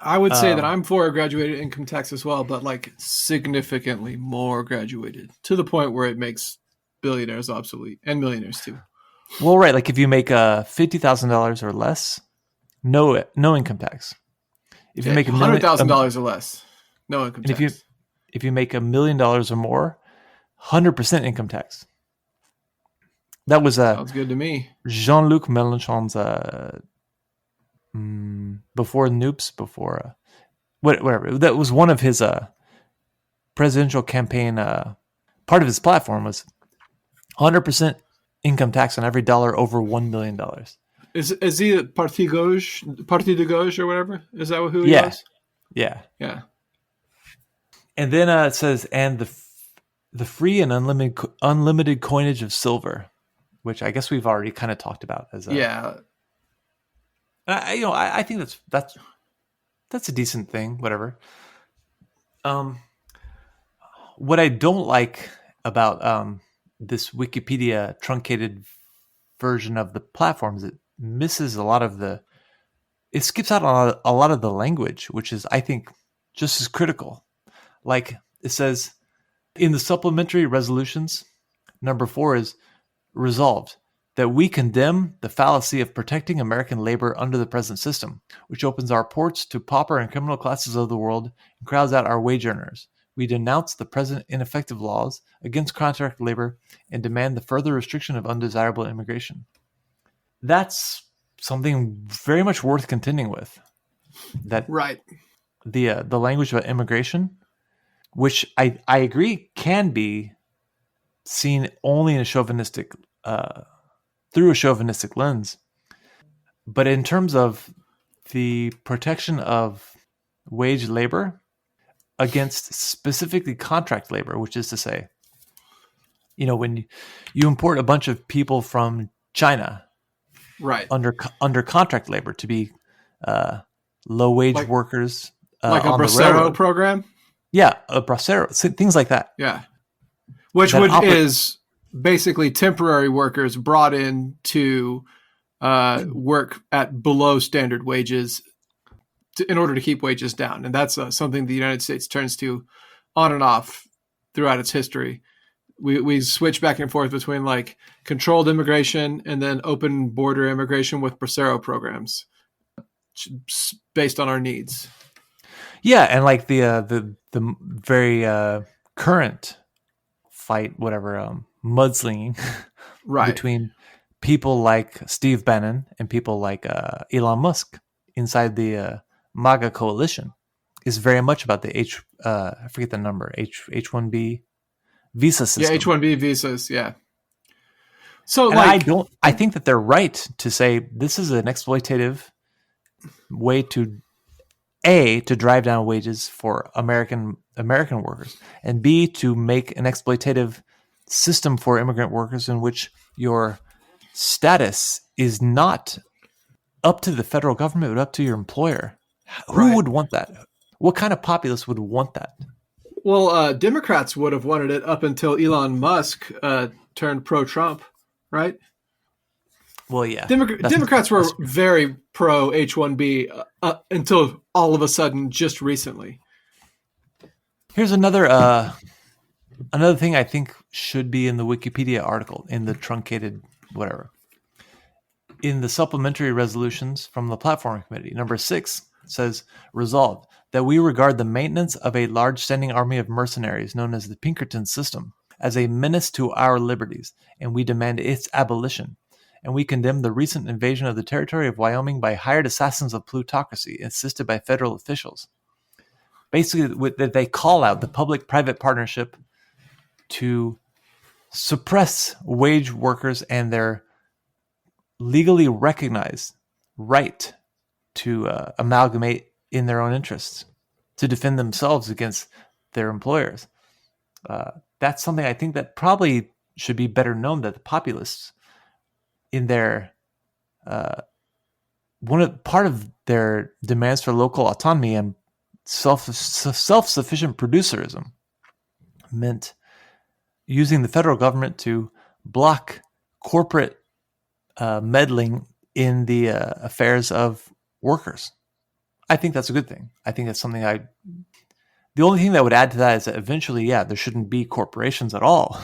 I would say that I'm for a graduated income tax as well, but like significantly more graduated, to the point where it makes billionaires obsolete, and millionaires too. Well, right. Like if you make $50,000 or less, no income tax. If you make $100,000 or less, no income tax. If you make $1 million or more, 100% income tax. That was sounds good to me. Jean-Luc Mélenchon's whatever. That was one of his presidential campaign. Part of his platform was 100% income tax on every dollar over $1 million. Is he a Parti de Gauche or whatever? Is that who he was? Yeah. Yeah. And then it says, and the free and unlimited coinage of silver, which I guess we've already kind of talked about as a. Yeah. I think that's a decent thing. Whatever. What I don't like about this Wikipedia truncated version of the platform is it misses it skips out on a lot of the language, which is, I think, just as critical. Like it says in the supplementary resolutions, number 4 is resolved that we condemn the fallacy of protecting American labor under the present system, which opens our ports to pauper and criminal classes of the world and crowds out our wage earners. We denounce the present ineffective laws against contract labor and demand the further restriction of undesirable immigration. That's something very much worth contending with. That Right. The language about immigration, which I agree can be seen only in a chauvinistic through a chauvinistic lens, but in terms of the protection of wage labor against specifically contract labor, which is to say, when you import a bunch of people from China, Right. under contract labor to be low wage workers, like a on the bracero railroad. program. Yeah, a bracero, things like that. Yeah, which is basically temporary workers brought in to work at below standard wages in order to keep wages down, and that's something the United States turns to on and off throughout its history. We switch back and forth between like controlled immigration and then open border immigration with bracero programs based on our needs. Yeah, and like the very current fight, whatever, mudslinging, right, between people like Steve Bannon and people like Elon Musk inside the MAGA coalition is very much about the I forget the number, H-1B visa system. Yeah, H-1B visas. Yeah. So I think that they're right to say this is an exploitative way to drive down wages for American workers, and B, to make an exploitative system for immigrant workers in which your status is not up to the federal government, but up to your employer. Who would want that? What kind of populist would want that? Well, Democrats would have wanted it up until Elon Musk turned pro-Trump, right? Well, yeah. Democrats were very pro H-1B until all of a sudden, just recently. Here's another thing I think should be in the Wikipedia article, in the truncated whatever. In the supplementary resolutions from the Platform Committee, number 6 says, resolved that we regard the maintenance of a large standing army of mercenaries known as the Pinkerton system as a menace to our liberties, and we demand its abolition. And we condemn the recent invasion of the territory of Wyoming by hired assassins of plutocracy assisted by federal officials. Basically, they call out the public-private partnership to suppress wage workers and their legally recognized right to amalgamate in their own interests, to defend themselves against their employers. That's something I think that probably should be better known, that the populists, in their part of their demands for local autonomy and self-sufficient producerism meant using the federal government to block corporate meddling in the affairs of workers. I think that's a good thing. I think that's something the only thing that would add to that is that eventually, there shouldn't be corporations at all.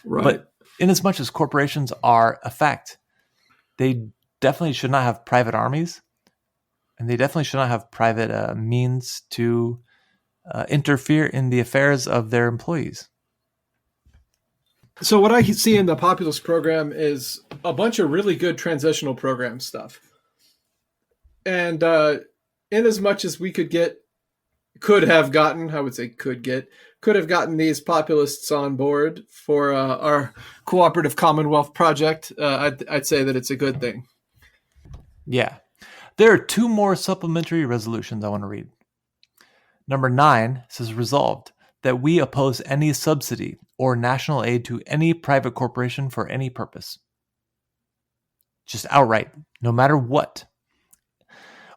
Right. But in as much as corporations are a fact, they definitely should not have private armies, and they definitely should not have private means to interfere in the affairs of their employees. So what I see in the Populist program is a bunch of really good transitional program stuff. And in as much as we could have gotten these populists on board for our cooperative Commonwealth project, I'd say that it's a good thing. Yeah. There are 2 more supplementary resolutions I want to read. Number 9 says, resolved that we oppose any subsidy or national aid to any private corporation for any purpose. Just outright, no matter what.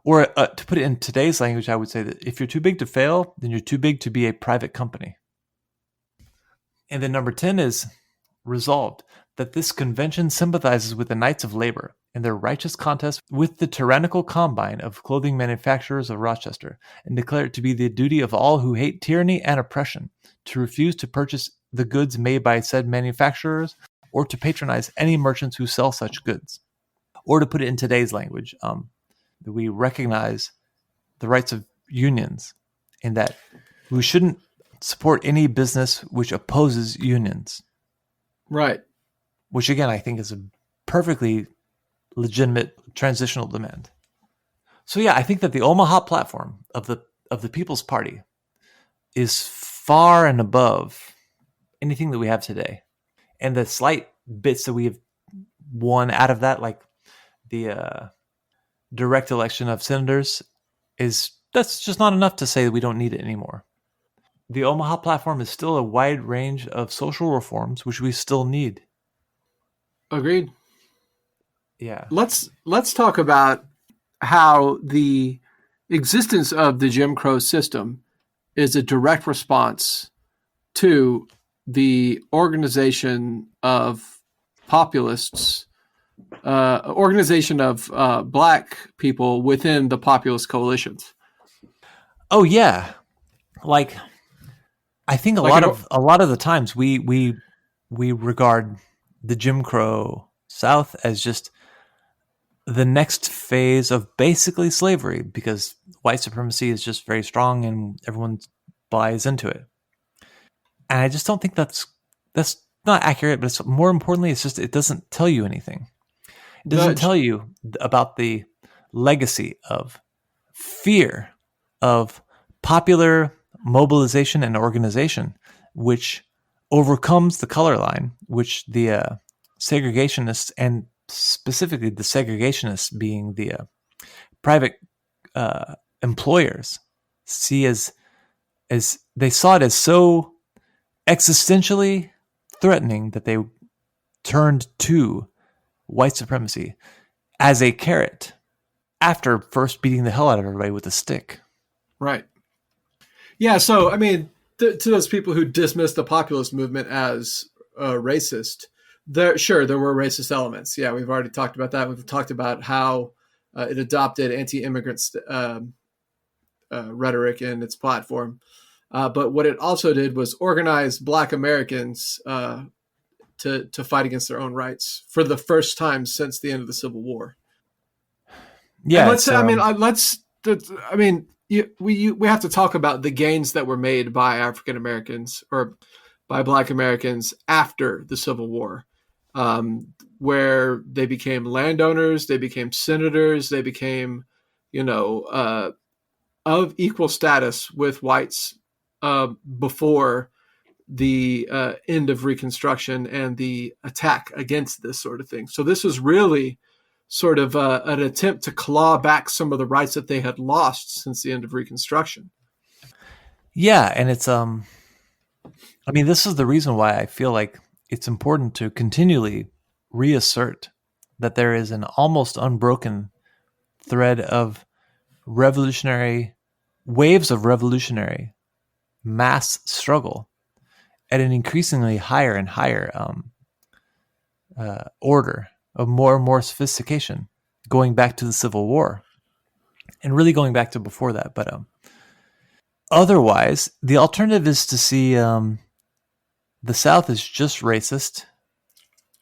Or to put it in today's language, I would say that if you're too big to fail, then you're too big to be a private company. And then number 10 is resolved that this convention sympathizes with the Knights of Labor in their righteous contest with the tyrannical combine of clothing manufacturers of Rochester, and declare it to be the duty of all who hate tyranny and oppression to refuse to purchase the goods made by said manufacturers or to patronize any merchants who sell such goods. Or to put it in today's language, that we recognize the rights of unions and that we shouldn't support any business which opposes unions. Right. Which again, I think is a perfectly legitimate transitional demand. So yeah, I think that the Omaha platform of the People's Party is far and above anything that we have today. And the slight bits that we have won out of that, like the direct election of senators, that's just not enough to say that we don't need it anymore. The Omaha platform is still a wide range of social reforms, which we still need. Agreed. Yeah. Let's talk about how the existence of the Jim Crow system is a direct response to the organization of populists, organization of black people within the populist coalitions. Oh yeah, like I think a lot of the times we regard the Jim Crow South as just the next phase of basically slavery because white supremacy is just very strong and everyone buys into it. And I just don't think that's not accurate, but it's more importantly, it's just, it doesn't tell you anything. It doesn't tell you about the legacy of fear, of popular mobilization and organization, which overcomes the color line, which the segregationists, and specifically the segregationists being the private employers, see as they saw it as so existentially threatening that they turned to white supremacy as a carrot after first beating the hell out of everybody with a stick. Right. Yeah. So, I mean, to those people who dismiss the populist movement as racist, there were racist elements. Yeah, we've already talked about that. We've talked about how it adopted anti-immigrant rhetoric in its platform. But what it also did was organize Black Americans to fight against their own rights for the first time since the end of the Civil War. Yeah, we have to talk about the gains that were made by African Americans or by Black Americans after the Civil War, where they became landowners, they became senators, they became, of equal status with whites before the end of Reconstruction and the attack against this sort of thing. So this was really sort of an attempt to claw back some of the rights that they had lost since the end of Reconstruction. Yeah, and it's this is the reason why I feel like it's important to continually reassert that there is an almost unbroken thread of waves of revolutionary mass struggle at an increasingly higher and higher order of more and more sophistication, going back to the Civil War and really going back to before that. But otherwise, the alternative is to see the South is just racist.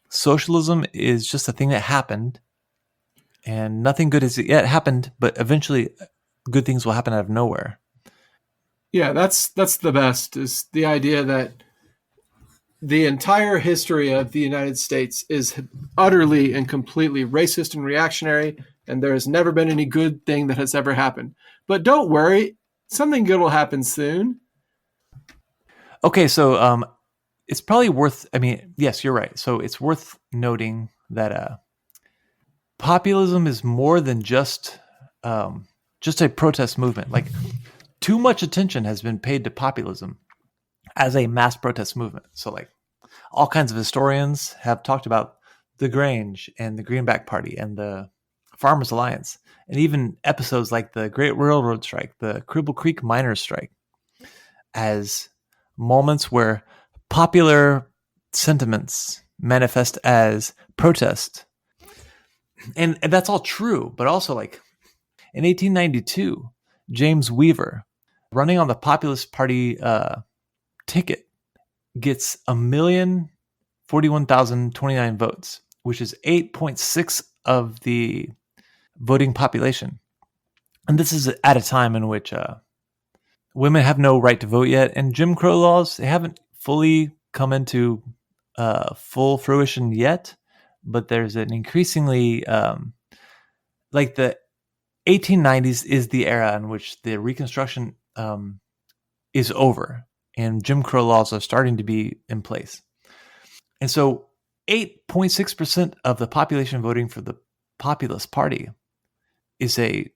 Socialism is just a thing that happened, and nothing good has yet happened, but eventually good things will happen out of nowhere. Yeah, that's the best, is the idea that the entire history of the United States is utterly and completely racist and reactionary, and there has never been any good thing that has ever happened. But don't worry, something good will happen soon. Okay, so it's probably worth, yes, you're right. So it's worth noting that populism is more than just a protest movement. Like, too much attention has been paid to populism as a mass protest movement. So like all kinds of historians have talked about the Grange and the Greenback Party and the Farmers Alliance, and even episodes like the Great Railroad Strike, the Cripple Creek Miners Strike, as moments where popular sentiments manifest as protest. And that's all true, but also like in 1892, James Weaver, running on the Populist Party ticket, gets 1,041,029 votes, which is 8.6 of the voting population. And this is at a time in which women have no right to vote yet, and Jim Crow laws, they haven't fully come into full fruition yet, but there's an increasingly like the 1890s is the era in which the Reconstruction is over and Jim Crow laws are starting to be in place. And so 8.6% of the population voting for the Populist Party is a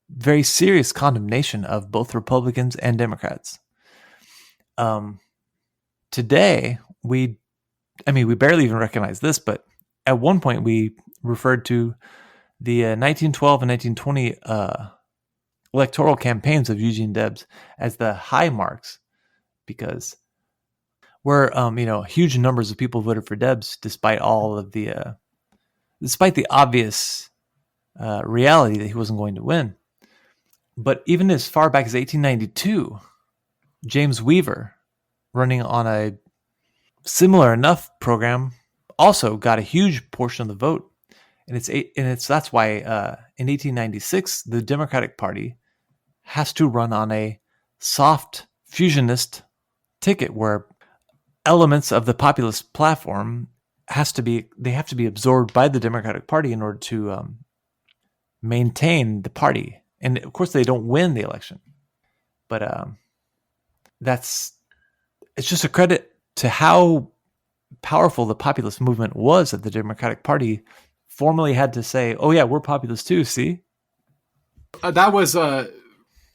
very serious condemnation of both Republicans and Democrats. Today, we barely even recognize this, but at one point we referred to the 1912 and 1920 electoral campaigns of Eugene Debs as the high marks, because where huge numbers of people voted for Debs despite all of the despite the obvious reality that he wasn't going to win. But even as far back as 1892, James Weaver, running on a similar enough program, also got a huge portion of the vote. And that's why in 1896 the Democratic Party has to run on a soft fusionist ticket where elements of the populist platform have to be absorbed by the Democratic Party in order to maintain the party. And of course, they don't win the election, but it's just a credit to how powerful the populist movement was that the Democratic Party formally had to say, "Oh yeah, we're populist too." See, that was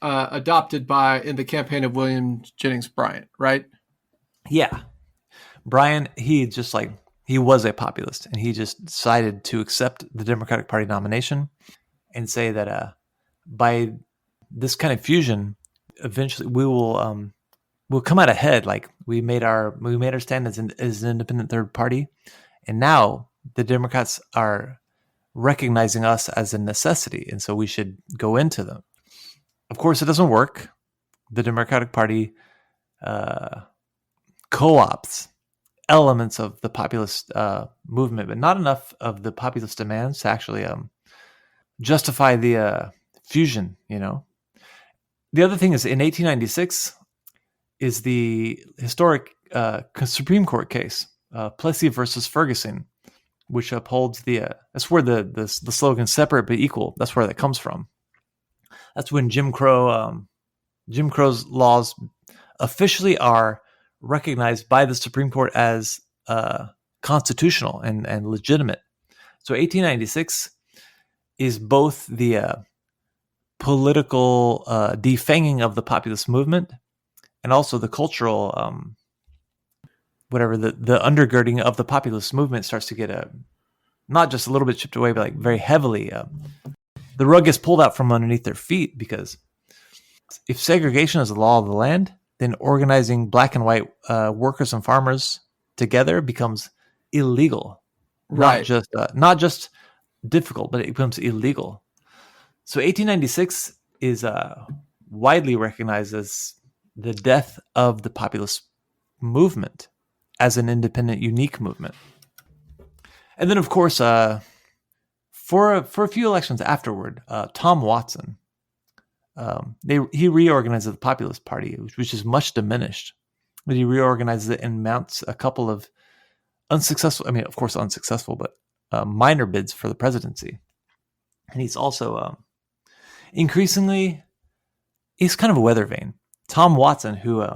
adopted in the campaign of William Jennings Bryan, right? Yeah, Bryan, he was a populist, and he just decided to accept the Democratic Party nomination and say that by this kind of fusion, eventually we'll come out ahead. Like we made our stand as an independent third party, and now the Democrats are recognizing us as a necessity, and so we should go into them. Of course, it doesn't work. The Democratic Party co-opts elements of the populist movement, but not enough of the populist demands to actually justify the fusion. The other thing is in 1896 is the historic Supreme Court case, Plessy versus Ferguson, which upholds that's where the slogan "separate but equal." That's where that comes from. That's when Jim Crow's laws officially are recognized by the Supreme Court as constitutional and legitimate. So 1896 is both the political defanging of the populist movement and also the cultural the undergirding of the populist movement starts to get not just a little bit chipped away, but like very heavily. The rug gets pulled out from underneath their feet, because if segregation is the law of the land, then organizing black and white workers and farmers together becomes illegal. Right. Not just difficult, but it becomes illegal. So 1896 is widely recognized as the death of the populist movement as an independent, unique movement. And then, of course, for a few elections afterward, Tom Watson, he reorganizes the Populist Party, which is much diminished. But he reorganizes it and mounts a couple of unsuccessful, but minor bids for the presidency. And he's also increasingly, he's kind of a weather vane. Tom Watson, who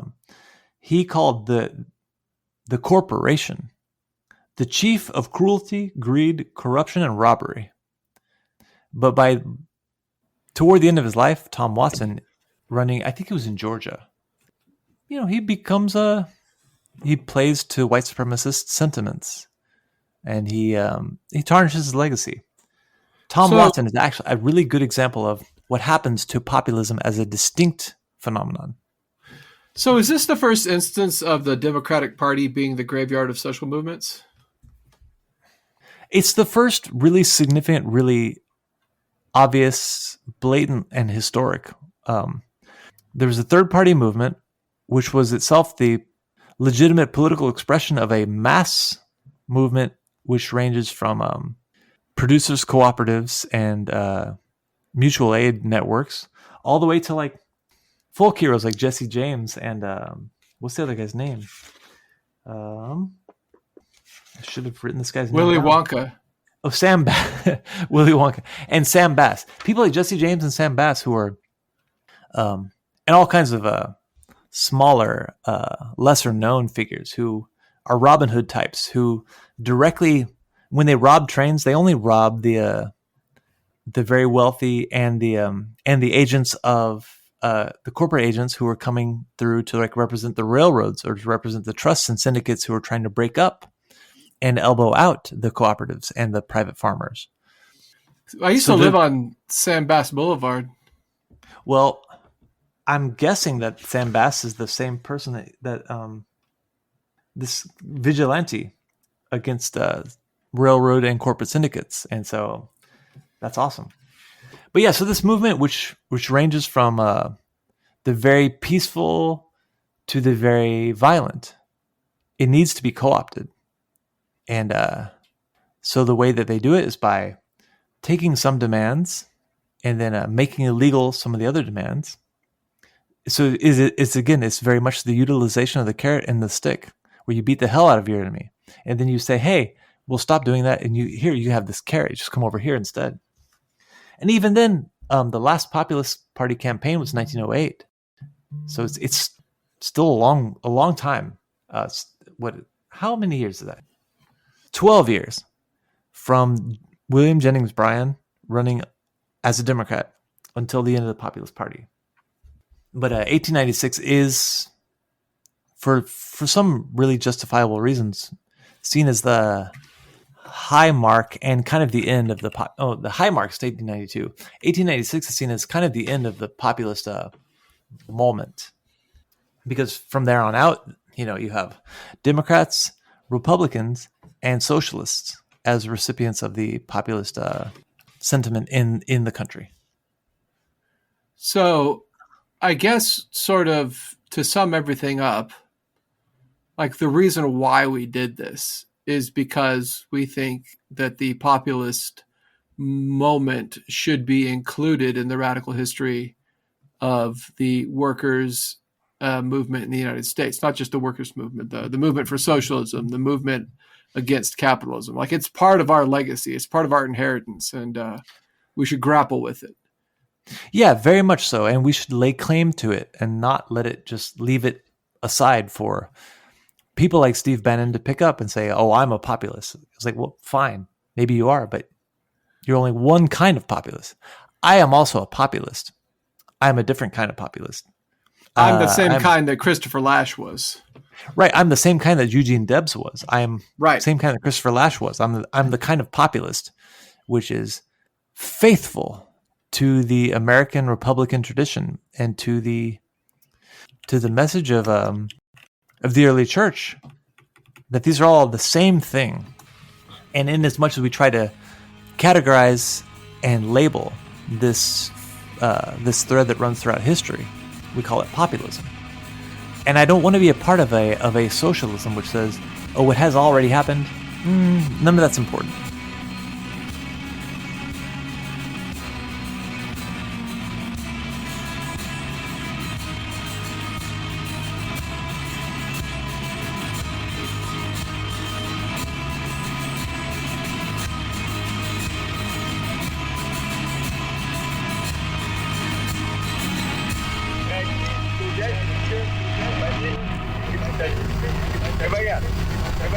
he called the corporation the chief of cruelty, greed, corruption, and robbery. But toward the end of his life, Tom Watson, running, I think it was in Georgia, he plays to white supremacist sentiments, and he tarnishes his legacy. Tom Watson is actually a really good example of what happens to populism as a distinct phenomenon. So is this the first instance of the Democratic Party being the graveyard of social movements? It's the first really significant, really obvious, blatant, and historic. There was a third-party movement, which was itself the legitimate political expression of a mass movement, which ranges from producers' cooperatives and mutual aid networks, all the way to like folk heroes like Jesse James and what's the other guy's name? I should have written this guy's Willy name down. Wonka. Oh, Sam Bass, Willy Wonka, and Sam Bass. People like Jesse James and Sam Bass, who are, and all kinds of smaller, lesser known figures who are Robin Hood types who directly, when they rob trains, they only rob the very wealthy and the agents of the corporate agents who are coming through to like represent the railroads or to represent the trusts and syndicates who are trying to break up and elbow out the cooperatives and the private farmers. I used to live on Sam Bass Boulevard. Well, I'm guessing that Sam Bass is the same person that this vigilante against railroad and corporate syndicates, and so that's awesome. But yeah, so this movement, which ranges from the very peaceful to the very violent, it needs to be co-opted. And so the way that they do it is by taking some demands and then making illegal some of the other demands. So it's very much the utilization of the carrot and the stick, where you beat the hell out of your enemy, and then you say, "Hey, we'll stop doing that, and you have this carrot. Just come over here instead." And even then, the last Populist Party campaign was 1908, so it's still a long time. How many years is that? 12 years from William Jennings Bryan running as a Democrat until the end of the Populist Party. But 1896 is, for some really justifiable reasons, seen as the high mark and kind of the end of the high mark's 1892. 1896 is seen as kind of the end of the populist moment, because from there on out, you have Democrats, Republicans, and Socialists as recipients of the populist sentiment in the country. So I guess sort of to sum everything up, like the reason why we did this is because we think that the populist moment should be included in the radical history of the workers' movement in the United States, not just the workers' movement, the movement for socialism, the movement against capitalism. Like, it's part of our legacy. It's part of our inheritance, and we should grapple with it. Yeah, very much so. And we should lay claim to it and not leave it aside for people like Steve Bannon to pick up and say, "Oh, I'm a populist." It's like, well, fine. Maybe you are, but you're only one kind of populist. I am also a populist. I'm a different kind of populist. I'm the same kind that Christopher Lasch was. Right. I'm the same kind that Eugene Debs was. I'm right. The same kind that Christopher Lasch was. I'm the kind of populist which is faithful to the American Republican tradition and to the message of the early church, that these are all the same thing. And in as much as we try to categorize and label this thread that runs throughout history, we call it populism. And I don't want to be a part of a socialism which says, "Oh, it has already happened." None of that's important.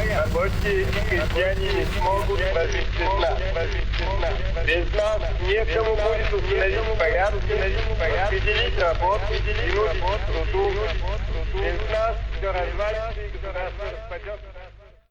Рабочие и крестьяне не смогут божественно. Без нас некому будет установить порядок, определить работу, вернуть труду. Więc nas, która z was, która z was,